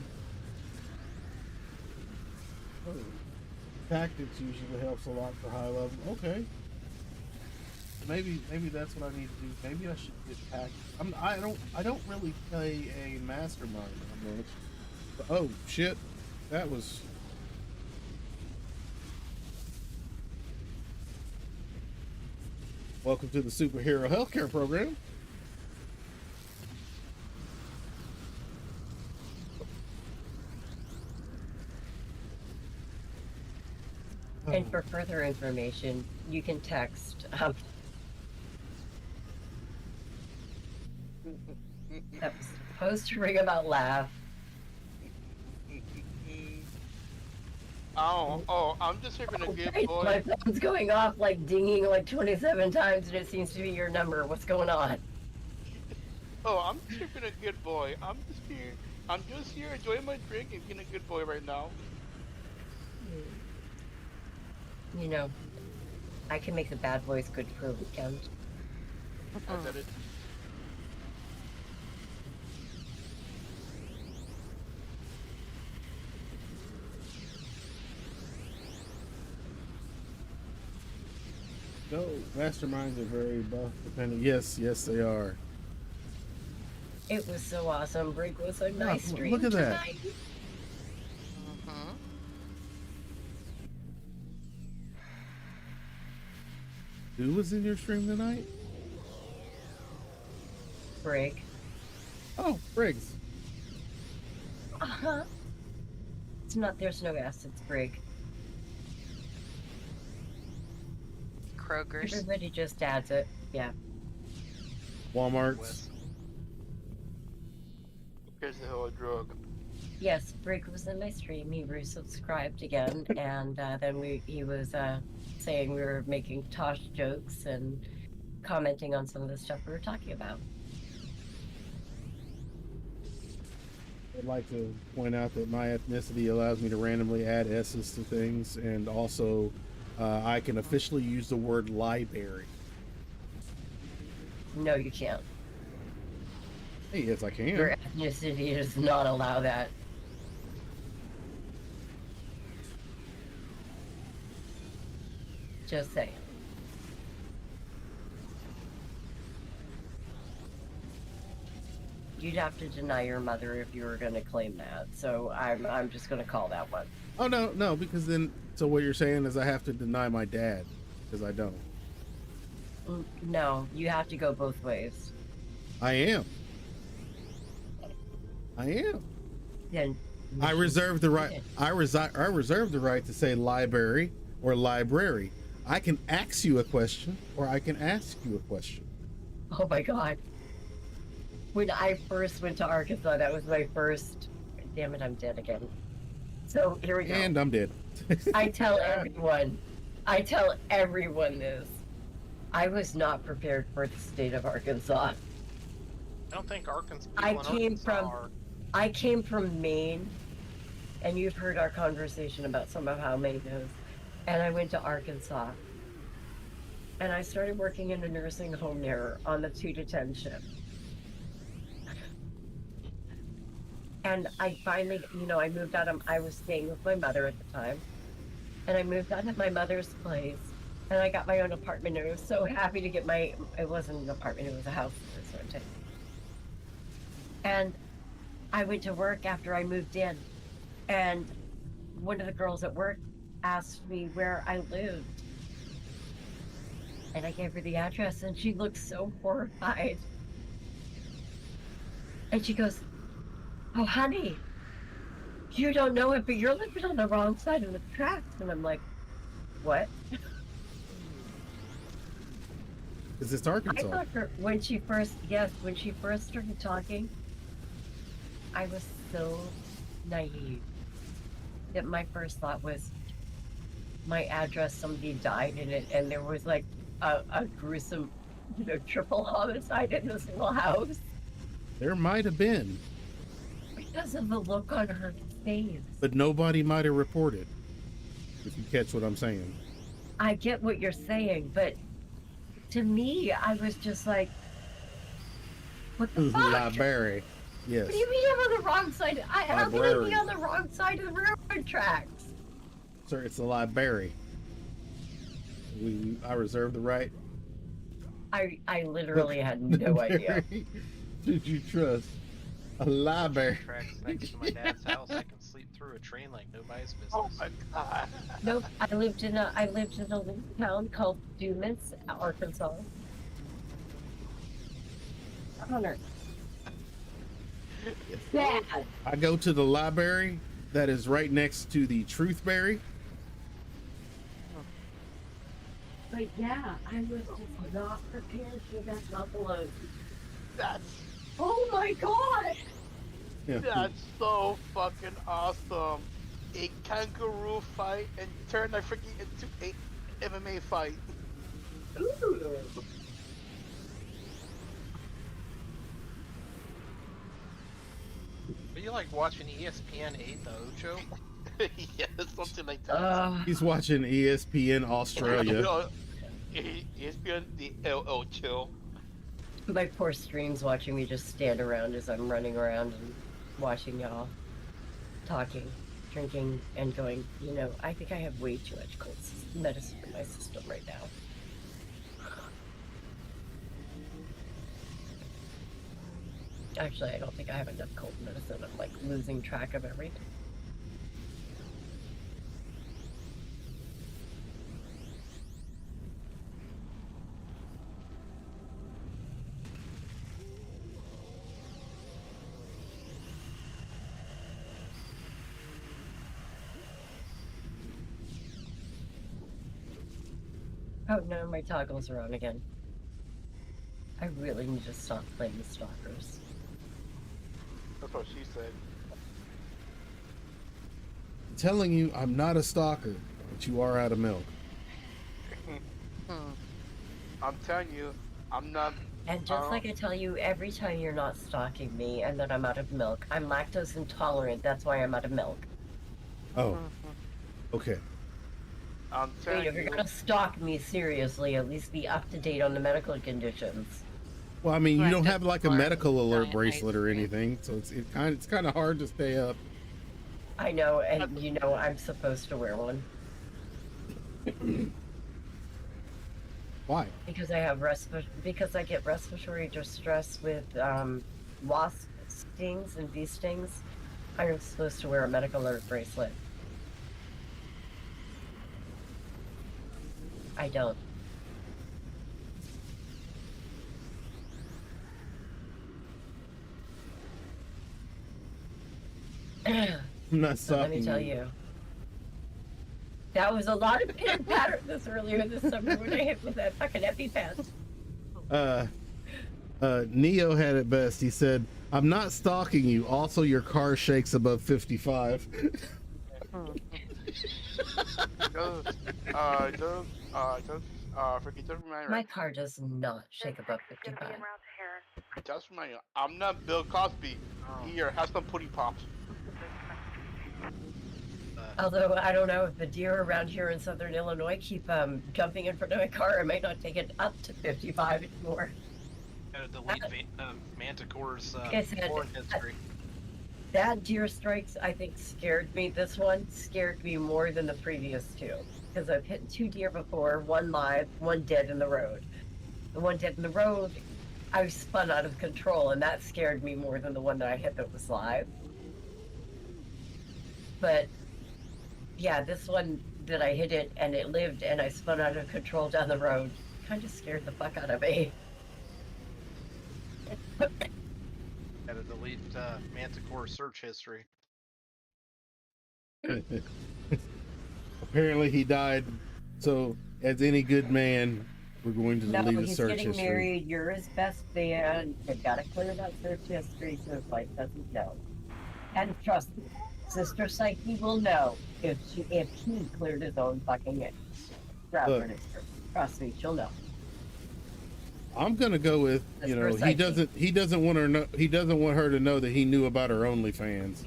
Oh, tactics usually helps a lot for high level. Okay. Maybe that's what I need to do. Maybe I should get tactics. I don't really play a mastermind that much. But, oh shit. That was welcome to the superhero healthcare program. And for further information, you can text that was supposed to ring about laugh. Oh, I'm just here for a good boy. My phone's going off like dinging like 27 times and it seems to be your number. What's going on? Oh, I'm just here for a good boy. I'm just here enjoying my drink and being a good boy right now. You know, I can make the bad boys good for a weekend. I said it. No, masterminds are very buff dependent. Yes, they are. It was so awesome. Break was a nice stream look at that. tonight. Who was in your stream tonight? Brig. Oh, Briggs. Uh-huh. It's not, there's no S, it's Brig. Kroger's. Everybody just adds it. Yeah. Walmart's. Here's the whole drug. Yes, Brig was in my stream. He resubscribed again, and then he was saying we were making Tosh jokes and commenting on some of the stuff we were talking about. I'd like to point out that my ethnicity allows me to randomly add S's to things, and also I can officially use the word library. No, you can't. Hey, yes, I can. Your ethnicity does not allow that. Just saying. You'd have to deny your mother if you were going to claim that. So I'm just going to call that one. Oh no, because then so what you're saying is I have to deny my dad because I don't. No, you have to go both ways. I am. Then I reserve the right. I reserve the right to say library or library. I can ask you a question, or I can ask you a question. Oh my God. When I first went to Arkansas, that was my first. Damn it, I'm dead again. So here we go. And I'm dead. I tell everyone this. I was not prepared for the state of Arkansas. I don't think Arkansas. I came from Maine, and you've heard our conversation about some of how Maine is. And I went to Arkansas, and I started working in a nursing home there on the 2 to 10 shift. And I finally, I moved out of, I was staying with my mother at the time, and I moved out of my mother's place, and I got my own apartment, and I was so happy to get it wasn't an apartment, it was a house that was rented. And I went to work after I moved in, and one of the girls at work asked me where I lived. And I gave her the address, and she looked so horrified. And she goes, "Oh, honey, you don't know it, but you're living on the wrong side of the tracks." And I'm like, "What?" Is this Arkansas? I thought when she first started talking, I was so naive that my first thought was my address, somebody died in it, and there was like a gruesome, triple homicide in this little house. There might have been. Because of the look on her face. But nobody might have reported, if you catch what I'm saying. I get what you're saying, but to me, I was just like, what the fuck? Library. Yes. What do you mean I'm on the wrong side? How can I be on the wrong side of the railroad tracks? Sir, it's a library. I reserve the right. I literally had no idea. Did you trust a library? Tracks next to my dad's house. I can sleep through a train like nobody's business. Oh my god. Nope. I lived in a little town called Dumas, Arkansas. Connor. Bad. I go to the library that is right next to the Truthberry. But yeah, I was just not prepared for that buffalo. That's Oh my god! Yeah. That's so fucking awesome. A kangaroo fight and turn that freaking into a MMA fight. Ooh. Are you like watching ESPN 8 the Ocho? Yeah, something like that. He's watching ESPN Australia. ESPN the El Ocho. My poor stream's watching me just stand around as I'm running around and watching y'all talking, drinking, and going, I think I have way too much cold medicine in my system right now. Actually, I don't think I have enough cold medicine. I'm like losing track of everything. Oh no, my toggles are on again. I really need to stop playing the stalkers. That's what she said. I'm telling you, I'm not a stalker, but you are out of milk. I'm telling you, I'm not. And just like I tell you every time you're not stalking me and that I'm out of milk, I'm lactose intolerant. That's why I'm out of milk. Oh. Okay. I'm I telling mean, if you're gonna stalk me seriously, at least be up to date on the medical conditions. Well, I mean, you don't have like a Or medical alert giant bracelet ice or cream. anything, so it's kind of hard to stay up. I know, and I'm supposed to wear one. Why? Because I have because I get respiratory distress with wasp stings and bee stings. I'm supposed to wear a medical alert bracelet. I don't. I'm not So let me stalking tell you. That was a lot of pitter patter earlier this summer when I hit with that fucking EpiPen. Neo had it best. He said, "I'm not stalking you. Also, your car shakes above 55." Freaking just remind My car does not shake above 55. Just remind you, I'm not Bill Cosby. Here, have some pudding pops. Although I don't know if the deer around here in southern Illinois keep jumping in front of my car, I might not take it up to 55 anymore. Gotta delete Manticore's Like I said, foreign history. That deer strikes, I think, scared me. This one scared me more than the previous two. Because I've hit 2 deer before, 1 live, 1 dead in the road. The 1 dead in the road, I was spun out of control, and that scared me more than the one that I hit that was live. But yeah, this one that I hit it and it lived and I spun out of control down the road kind of scared the fuck out of me. Gotta delete Manticore search history. Apparently he died, so as any good man, we're going to No, delete his he's search getting history. married. You're his best man. You've got to clear that search history so his wife doesn't know. And trust me, Sister Psyche will know if he cleared his own fucking browser history. Trust me, she'll know. I'm gonna go with, you know, he doesn't want her to know that he knew about her OnlyFans.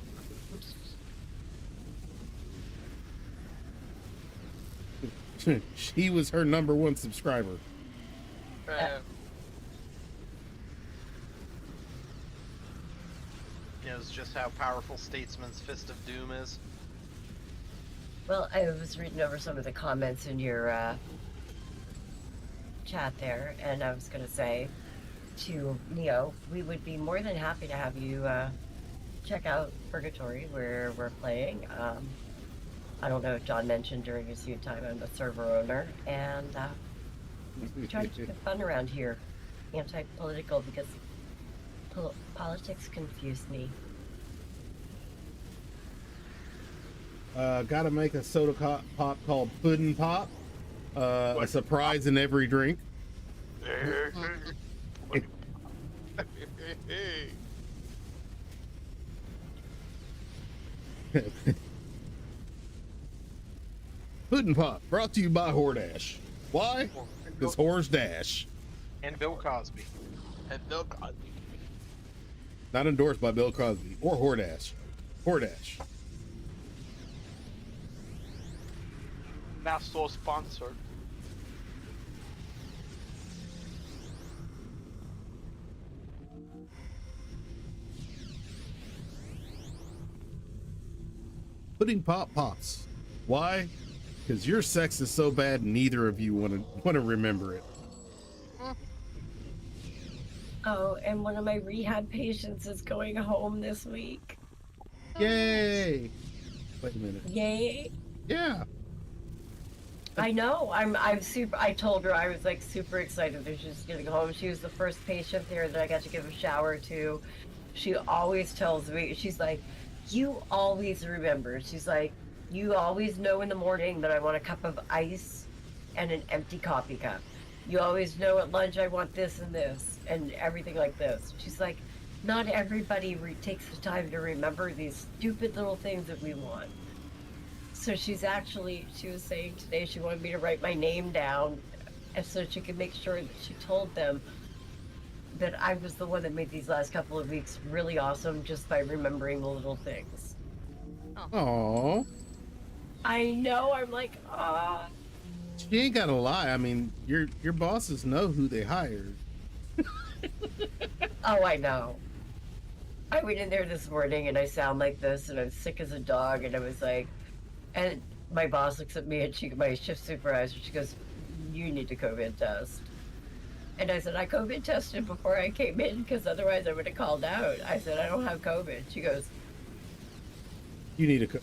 He was her #1 subscriber. It's just how powerful Statesman's Fist of Doom is. Well, I was reading over some of the comments in your chat there, and I was going to say to Neo, we would be more than happy to have you check out Purrgatory, where we're playing. I don't know if John mentioned during his feud time, I'm the server owner, and we try to keep it fun around here. Anti-political, because politics confuse me. Gotta make a soda pop called Puddin' Pop. A surprise in every drink. Puddin' Pop, brought to you by Hordash. Why? Because whores dash. And Bill Cosby. And Bill Cosby. Not endorsed by Bill Cosby or Hordash. Hordash. Not so sponsored. Pudding Pop pops. Why? Because your sex is so bad neither of you want to remember it. Oh, and one of my rehab patients is going home this week. Yay! Wait a minute. Yay! Yeah. I know. I'm super. I told her I was like super excited that she's getting home. She was the first patient there that I got to give a shower to. She always tells me, she's like, you always remember. She's like, you always know in the morning that I want a cup of ice and an empty coffee cup. You always know at lunch I want this and this and everything like this. She's like, not everybody takes the time to remember these stupid little things that we want. So she was saying today she wanted me to write my name down and so she could make sure that she told them that I was the one that made these last couple of weeks really awesome just by remembering the little things. Aww. I know, I'm like, ah. She ain't gotta lie. I mean, your bosses know who they hired. Oh, I know. I went in there this morning and I sound like this and I'm sick as a dog and I was like, and my boss looks at me and my shift supervisor, she goes, you need a COVID test. And I said, I COVID tested before I came in because otherwise I would have called out. I said, I don't have COVID. She goes, You need a COVID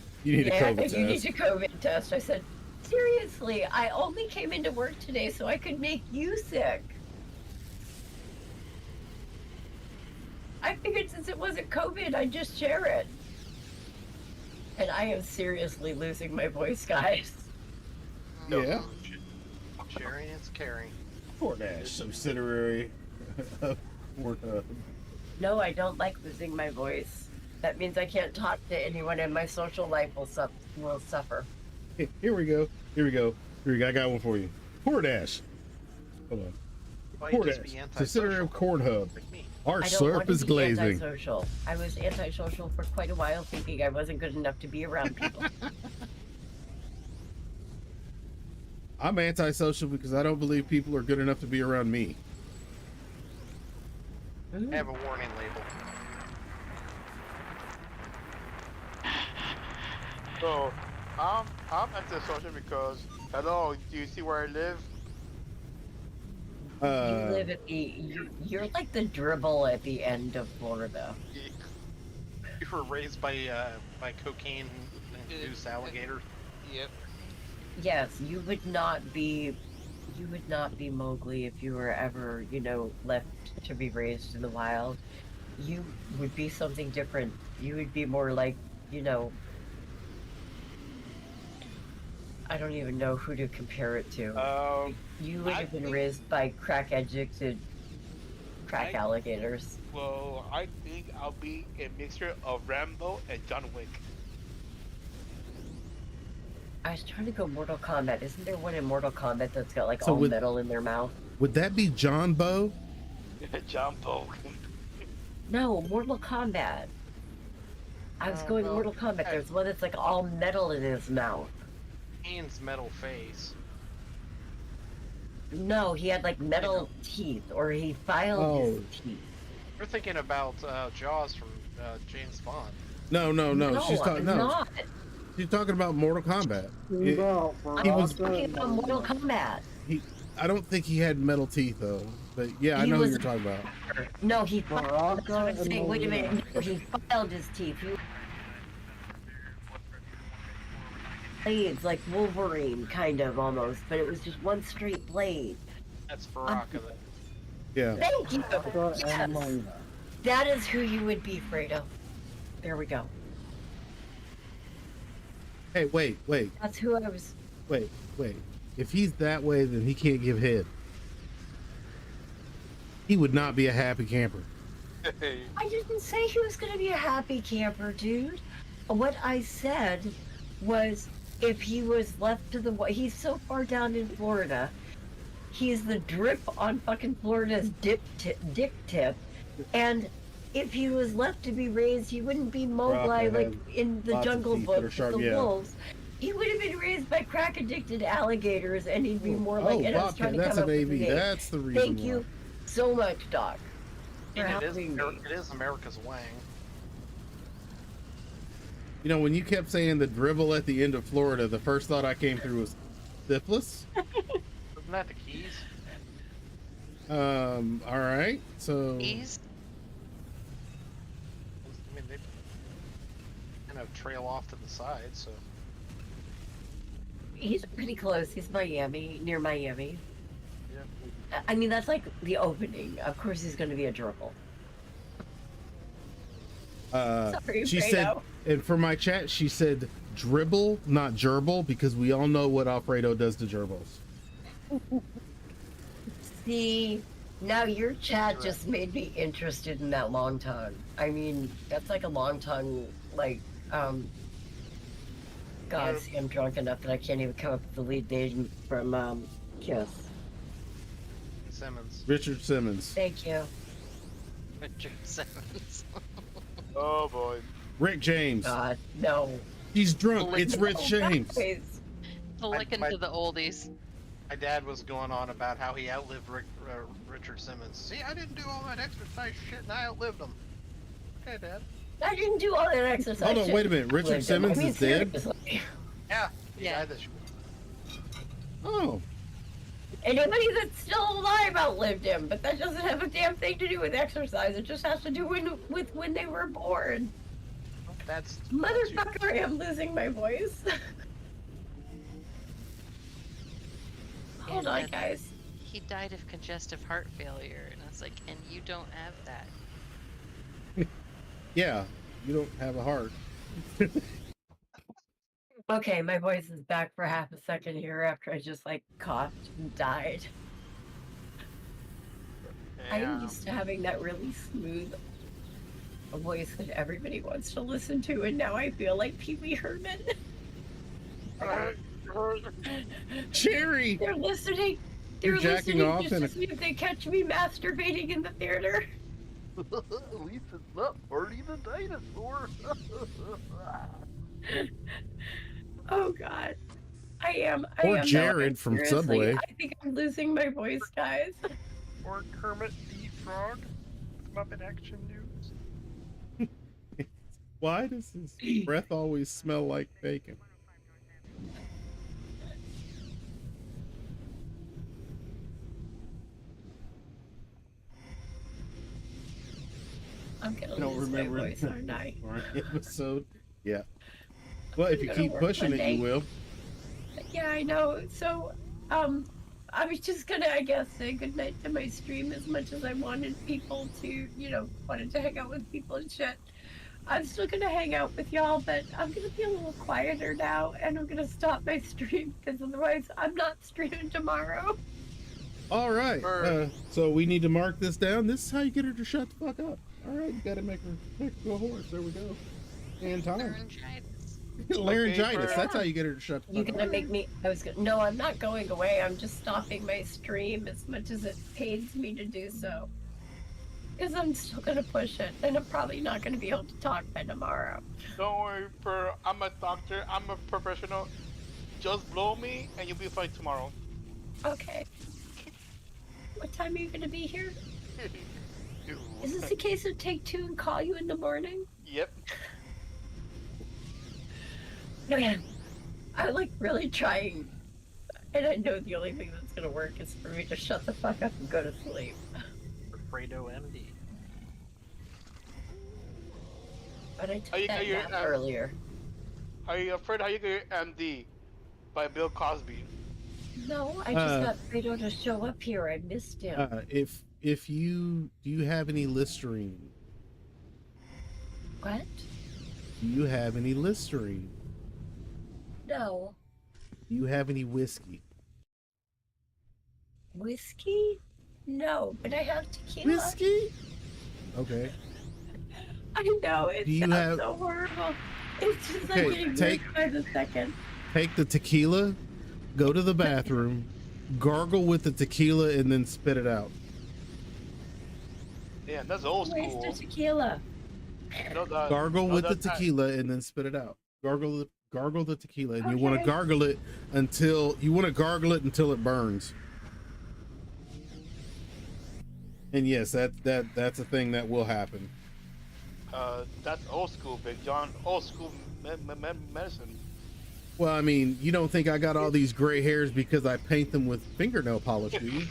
test. You need a COVID test. I said, seriously, I only came into work today so I could make you sick. I figured since it wasn't COVID, I'd just share it. And I am seriously losing my voice, guys. Yeah. Sharing is caring. Hordash subsidiary of Pornhub. No, I don't like losing my voice. That means I can't talk to anyone and my social life will suffer. Here we go. I got one for you. Hordash. Hold on. Why you just Cordash, be consider antisocial? a corn hub. Like me. Our I don't want slurp to is be glazing. antisocial. I was antisocial for quite a while, thinking I wasn't good enough to be around people. I'm antisocial because I don't believe people are good enough to be around me. I have a warning label. So I'm antisocial because hello, do you see where I live? You live at you're like the dribble at the end of Florida. You were raised by cocaine-induced alligators. Yep. Yes, you would not be Mowgli if you were ever, left to be raised in the wild. You would be something different. You would be more like, I don't even know who to compare it to. You would have been raised by crack-addicted alligators. Well, I think I'll be a mixture of Rambo and John Wick. I was trying to go Mortal Kombat. Isn't there one in Mortal Kombat that's got like So all would- metal in their mouth? Would that be John Bow? John Bo. No, Mortal Kombat. I was going Mortal Kombat. There's one that's like all metal in his mouth. Kane's metal face. No, he had like metal teeth, or he filed his teeth. You're thinking about Jaws from James Bond. No. She's I'm not. She's talking about Mortal Kombat. I'm talking about Mortal Kombat. I don't think he had metal teeth though. But yeah, I He know who was- you're talking about. No, he filed. That's what I'm saying. Wait a minute. No, he filed his teeth. Blades, like Wolverine, kind of almost, but it was just one straight blade. That's Baraka. Yeah. Thank you. Yes. That is who you would be, Fredo. There we go. Hey, wait. That's who I was. Wait. If he's that way, then he can't give head. He would not be a happy camper. I didn't say he was going to be a happy camper, dude. What I said was if he was left to the... He's so far down in Florida. He's the drip on fucking Florida's dick tip. And if he was left to be raised, he wouldn't be Mowgli Baraka like had in the lots of Jungle teeth that are Book with sharp, the yeah. wolves. He would have been raised by crack-addicted alligators, and he'd be more like... and I was Bobcat, trying to that's come up an with a AV. name. That's the reason Thank you so much, Doc. For And helping me. it is America's Wang. You know, when you kept saying the dribble at the end of Florida, the first thought I came through was syphilis. Isn't that the keys? All right. So Keys? I mean, they kind of trail off to the side, so. He's pretty close. He's Miami, near Miami. Yeah. I mean, that's like the opening. Of course, he's going to be a dribble. Sorry, she Fredo. said, and for my chat, she said dribble, not gerbil, because we all know what Alfredo does to gerbils. See, now your chat just made me interested in that long tongue. I mean, that's like a long tongue, like, God, see, I'm drunk enough that I can't even come up with the lead name from, Kiss. Simmons. Richard Simmons. Thank you. Richard Simmons. Oh boy. Rick James. God, no. He's drunk. It's Rich James. Flicking to the oldies. My dad was going on about how he outlived Richard Simmons. See, I didn't do all that exercise shit and I outlived him. Okay, Dad. I didn't do all that exercise. Hold on, shit. wait a minute. Richard Simmons I mean, is dead? seriously. Yeah, he Yeah. died this year. Oh. Anybody that's still alive outlived him, but that doesn't have a damn thing to do with exercise. It just has to do with when they were born. That's Motherfucker, I am losing my voice. Hold on, And guys. He died of congestive heart failure, and I was like, and you don't have that. Yeah, you don't have a heart. Okay, my voice is back for half a second here after I just like coughed and died. I'm used to having that really smooth voice that everybody wants to listen to, and now I feel like Pee Wee Herman. Cherry! They're listening. They're You're jacking listening off just in to see if they catch me masturbating in the theater. At least it's not Barney the dinosaur. Oh God. I Or am Jared though. from Seriously, Subway. I think I'm losing my voice, guys. Or Kermit the Frog with Muppet Action News. Why does his breath always smell like bacon? I'm gonna I don't lose remember my voice, aren't I? Or episode. Yeah. Well, if you gonna keep work pushing it, Monday. you will. Yeah, I know. So, I was just gonna, I guess, say goodnight to my stream as much as I wanted people to, wanted to hang out with people and shit. I'm still gonna hang out with y'all, but I'm gonna be a little quieter now, and I'm gonna stop my stream because otherwise I'm not streaming tomorrow. All right. So we need to mark this down. This is how you get her to shut the fuck up. All right, you gotta make her go horse. There we go. And time. Laryngitis. That's how you get her to shut the You're fuck gonna up. make me. No, I'm not going away. I'm just stopping my stream as much as it pains me to do so. Because I'm still gonna push it, and I'm probably not gonna be able to talk by tomorrow. Don't worry, I'm a doctor. I'm a professional. Just blow me, and you'll be fine tomorrow. Okay. What time are you gonna be here? Is this a case of take two and call you in the morning? Yep. Man, I'm like really trying, and I know the only thing that's gonna work is for me to shut the fuck up and go to sleep. Fredo MD. But I took that nap earlier. Are you afraid how you get your MD by Bill Cosby? No, I just got Fredo to show up here. I missed him. If you do you have any Listerine? What? Do you have any Listerine? No. Do you have any whiskey? Whiskey? No, but I have tequila. Whiskey? Okay. I know, it Do you sounds have- so horrible. It's just Okay, like getting take- worse by the second. Take the tequila, go to the bathroom, gargle with the tequila, and then spit it out. Yeah, that's old Where's school. the tequila? Gargle with the tequila and then spit it out. Gargle the tequila, and you want to Okay. gargle it until it burns. And yes, that's a thing that will happen. That's old school, Big John. Old school medicine. Well, I mean, you don't think I got all these gray hairs because I paint them with fingernail polish, do you?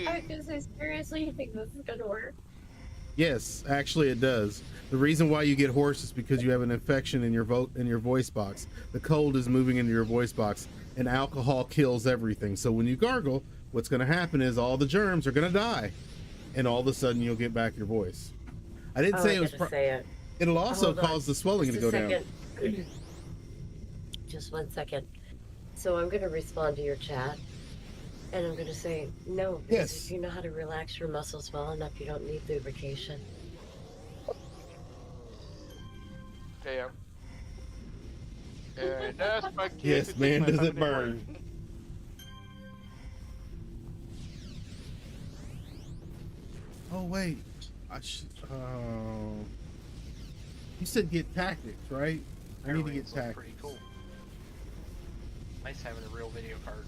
I was gonna say, seriously, you think this is gonna work? Yes, actually it does. The reason why you get hoarse is because you have an infection in your voice box. The cold is moving into your voice box, and alcohol kills everything. So when you gargle, what's going to happen is all the germs are going to die, and all of a sudden you'll get back your voice. I didn't say it was. Say it. It'll also Hold on. cause the swelling Just to a go down. second. Just 1 second. So I'm gonna respond to your chat, and I'm gonna say no. Because Yes. if you know how to relax your muscles well enough, you don't need lubrication. Damn. And that's my kid. Yes, to take man, my does it family to work. burn? Oh wait, you said get tactics, right? I need to get Airwaves look tactics. pretty cool. Nice having a real video card.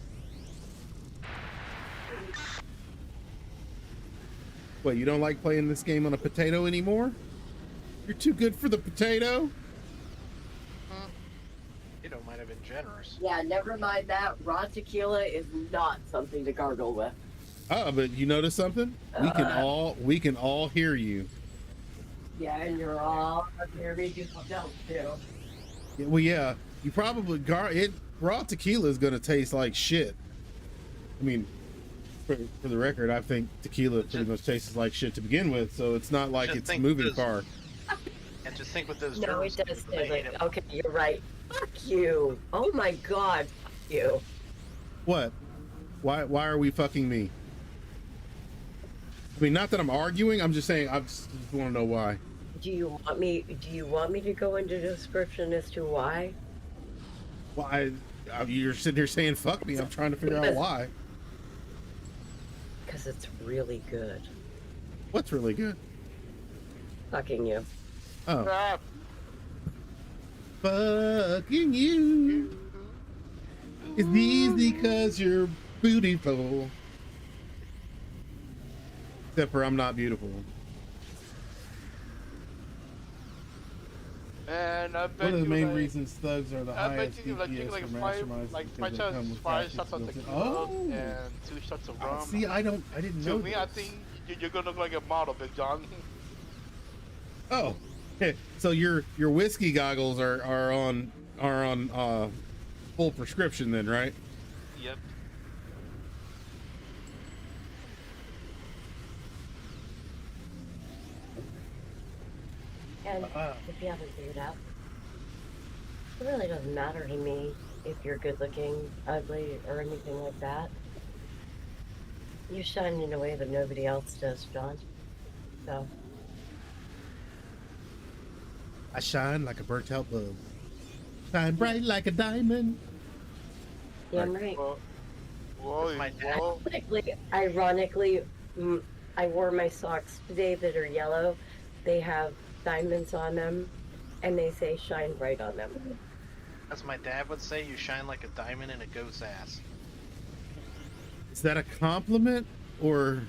What, you don't like playing this game on a potato anymore? You're too good for the potato? Potato might have been generous. Yeah, never mind that. Raw tequila is not something to gargle with. But you notice something? We can all hear you. Yeah, and you're all here making yourself too. Yeah, well, yeah, you probably raw tequila is gonna taste like shit. I mean, for the record, I think tequila pretty much tastes like shit to begin with, so it's not like Just it's think moving this- far. And just think what those No, germs it does do when they taste hit like. 'em. Okay, you're right. Fuck you. Oh my god. Fuck you. What? Why are we fucking me? I mean, not that I'm arguing. I'm just saying. I just want to know why. Do you want me to go into description as to why? Why? You're sitting here saying "fuck me." I'm trying to figure out why. Because it's really good. What's really good? Fucking you. Oh, Crap. fucking you. It's easy because you're beautiful. Except for I'm not beautiful. And I bet One of the you, main like, reasons thugs are the I bet highest you like DPS like for five masterminds like because they come with five tactics shots of built in. tequila Oh, and 2 shots of rum. see, I didn't know To me, I this. think you're gonna look like a model, Big John. Oh, okay. So your whiskey goggles are on full prescription then, right? Yep. And if you haven't figured out, it really doesn't matter to me if you're good looking, ugly, or anything like that. You shine in a way that nobody else does, John. So, I shine like a burnt out bulb. Shine bright like a diamond. damn right. Whoa, my dad. whoa. Ironically, I wore my socks today that are yellow. They have diamonds on them, and they say shine bright on them. As my dad would say, you shine like a diamond in a goat's ass. Is that a compliment or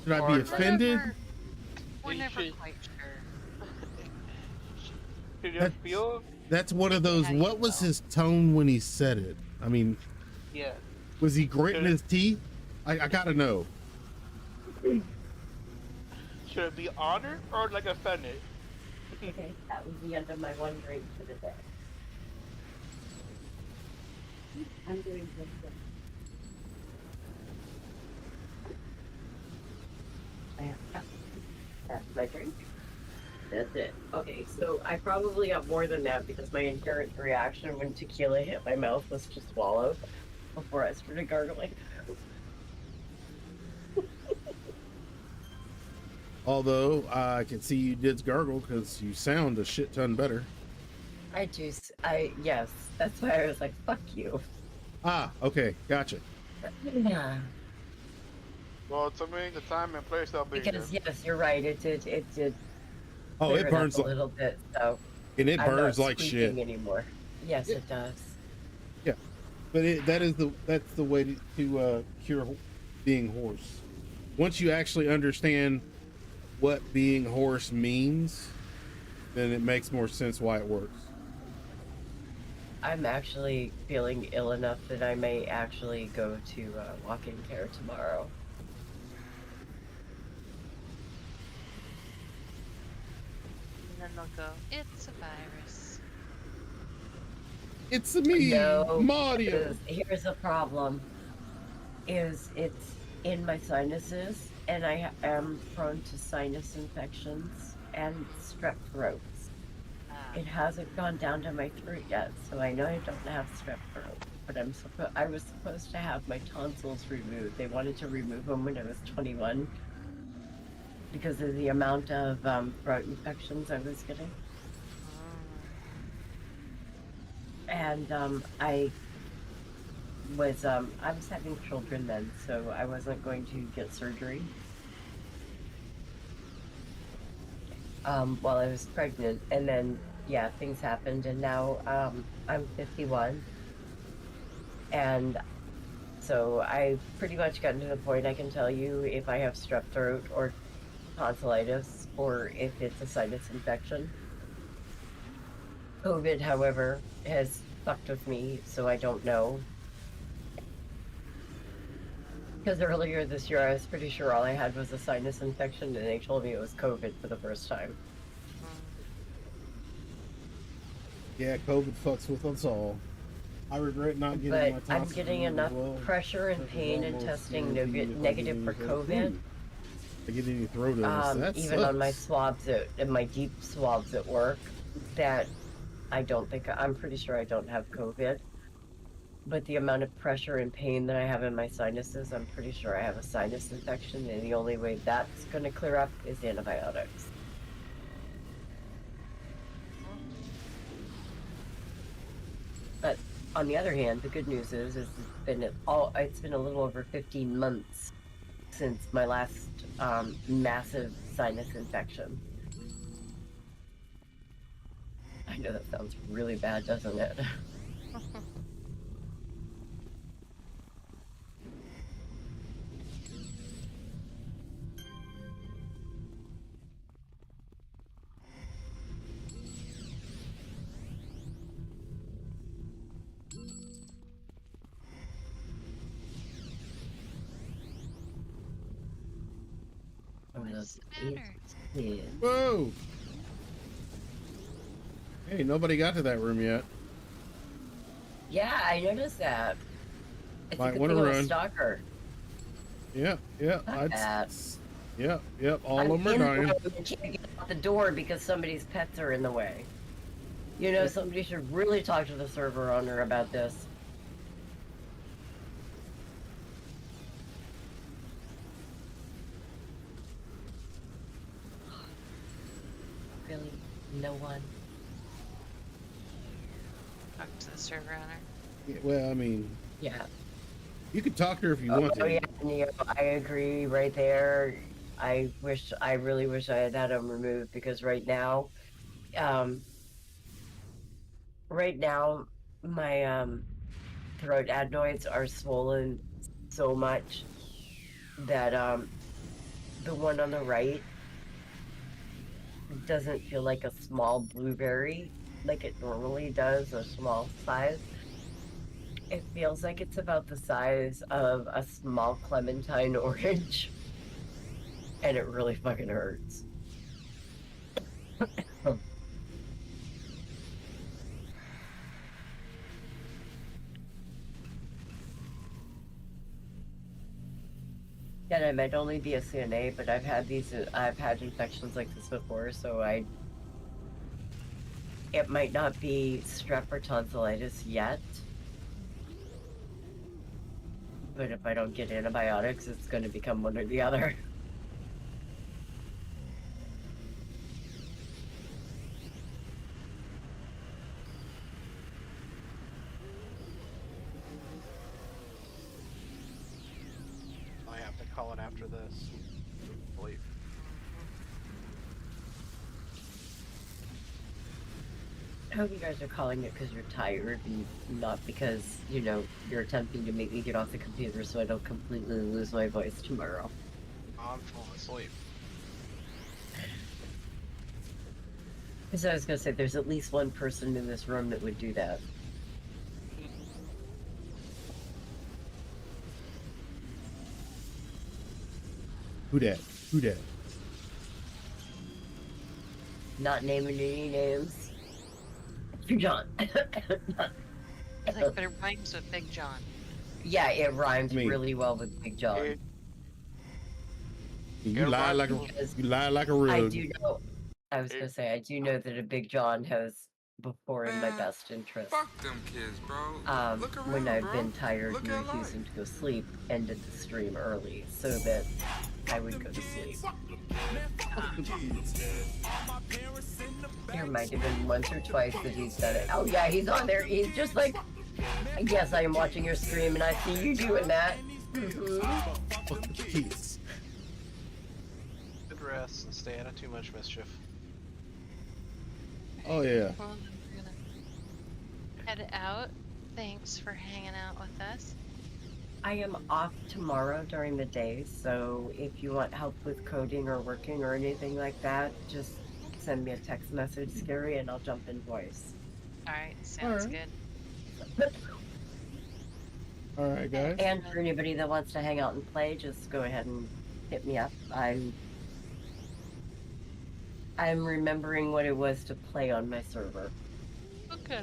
should I be offended? We're You never should- quite sure. Did you That's- feel? That's one of those. What was his tone when he said it? I mean, Yeah. was he gritting his teeth? I gotta know. Should it be honored or like offended? Okay, that was the end of my one drink for the day. I'm doing this. That's my drink. That's it. Okay, so I probably got more than that because my inherent reaction when tequila hit my mouth was to swallow before I started gargling. Although I can see you did gargle because you sound a shit ton better. Yes, that's why I was like, fuck you. Ah, okay, gotcha. Yeah. Well, to me, the time and place I'll be Because there. yes, you're right. It did. Oh, clear it up burns a like, little bit. So and it I'm burns not like squeaking shit. anymore. Yes, Yeah. it does. Yeah, but that's the way to cure being hoarse. Once you actually understand what being hoarse means, then it makes more sense why it works. I'm actually feeling ill enough that I may actually go to walk-in care tomorrow. And then they'll go, it's a virus. It's me, No, Mario. because here's the problem: is it's in my sinuses, and I am prone to sinus infections and strep throats. It hasn't gone down to my throat yet, so I know I don't have strep throat. But I was supposed to have my tonsils removed. They wanted to remove them when I was 21 because of the amount of throat infections I was getting. And I was having children then, so I wasn't going to get surgery. While I was pregnant, and then yeah, things happened, and now I'm 51, and so I've pretty much gotten to the point I can tell you if I have strep throat or tonsillitis, or if it's a sinus infection. COVID, however, has fucked with me, so I don't know. Because earlier this year, I was pretty sure all I had was a sinus infection, and they told me it was COVID for the first time. Yeah, COVID fucks with us all. I regret not getting my But I'm tonsils getting removed as enough well. pressure and That was pain and almost testing guaranteed if I negative get for any throat- COVID. I get any throat illness. That Even on my sucks. swabs and my deep swabs at work, that I'm pretty sure I don't have COVID. But the amount of pressure and pain that I have in my sinuses, I'm pretty sure I have a sinus infection, and the only way that's going to clear up is antibiotics. But on the other hand, the good news is it's been a little over 15 months since my last massive sinus infection. I know that sounds really bad, doesn't it? What's the matter? Whoa! Hey, nobody got to that room yet. Yeah, I noticed that. It's Might a good wanna thing I'm a run. stalker. Yeah, yeah. Not bad. Yep. All I'm of them are in the dying. room and can't get out the door because somebody's pets are in the way. You know, somebody should really talk to the server owner about this. Really? No one? Talk to the server owner. Yeah, well, I mean, Yeah. you can talk to her if you want to. Yeah, Neo, I agree right there. I really wish I had them removed because right now, my throat adenoids are swollen so much that the one on the right doesn't feel like a small blueberry like it normally does, a small size. It feels like it's about the size of a small clementine orange. And it really fucking hurts. And I might only be a CNA, but I've had infections like this before, so it might not be strep or tonsillitis yet. But if I don't get antibiotics, it's going to become one or the other. I have to call it after this. Sleep. I hope you guys are calling it because you're tired and not because, you know, you're attempting to make me get off the computer so I don't completely lose my voice tomorrow. I'm falling asleep. Because I was going to say, there's at least one person in this room that would do that. Who dat? Who dat? Not naming any names. John. I think, but it rhymes with Big John. Yeah, it rhymes Me. really well with Big John. You lie like a I rug. do know. I was gonna say I do know that a Big John has before in my best interest. Fuck them kids, bro. Look around, When I've bro. been tired Look and at refusing to go sleep, ended the stream early so that I would go to sleep. There might have been once or twice that he's said it. Oh yeah, he's on there. He's just like, yes, I am watching your stream and I see you doing that. Kids. Good rest and stay out of too much mischief. Oh yeah. Well, then we're gonna head out. Thanks for hanging out with us. I am off tomorrow during the day, so if you want help with coding or working or anything like that, just send me a text message, Scary, and I'll jump in voice. Alright, sounds Alright. good. All right, guys. And for anybody that wants to hang out and play, just go ahead and hit me up. I'm remembering what it was to play on my server. Okay.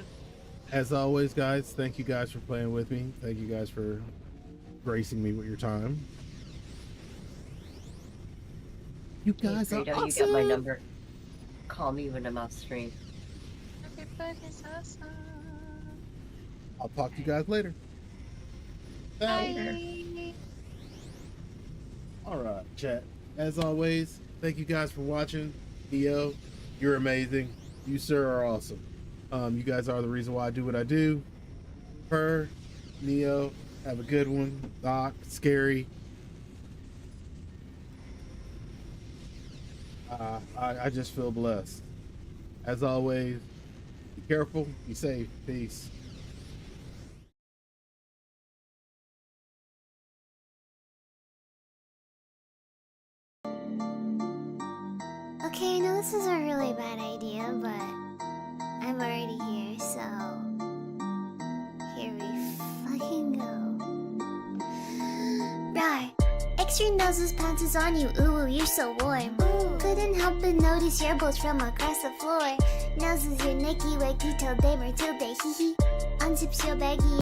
As always, guys, thank you guys for playing with me. Thank you guys for gracing me with your time. You guys Hey, are Fredo, awesome. you got my number. Call me when I'm off stream. Everybody's awesome. I'll talk to you guys later. Bye. All right, chat. As always, thank you guys for watching. Neo, you're amazing. You, sir, are awesome. You guys are the reason why I do what I do. Per, Neo, have a good one. Doc, Scary. I just feel blessed. As always, be careful, be safe, peace. Okay, I know this is a really bad idea, but I'm already here, so here we fucking go. Rawr. Extra noses pounces on you, ooh, you're so warm. Couldn't help but notice your bolts from across the floor. Noses your Nicky Wakey till day Matilda, hee hee. Unzips your baggie.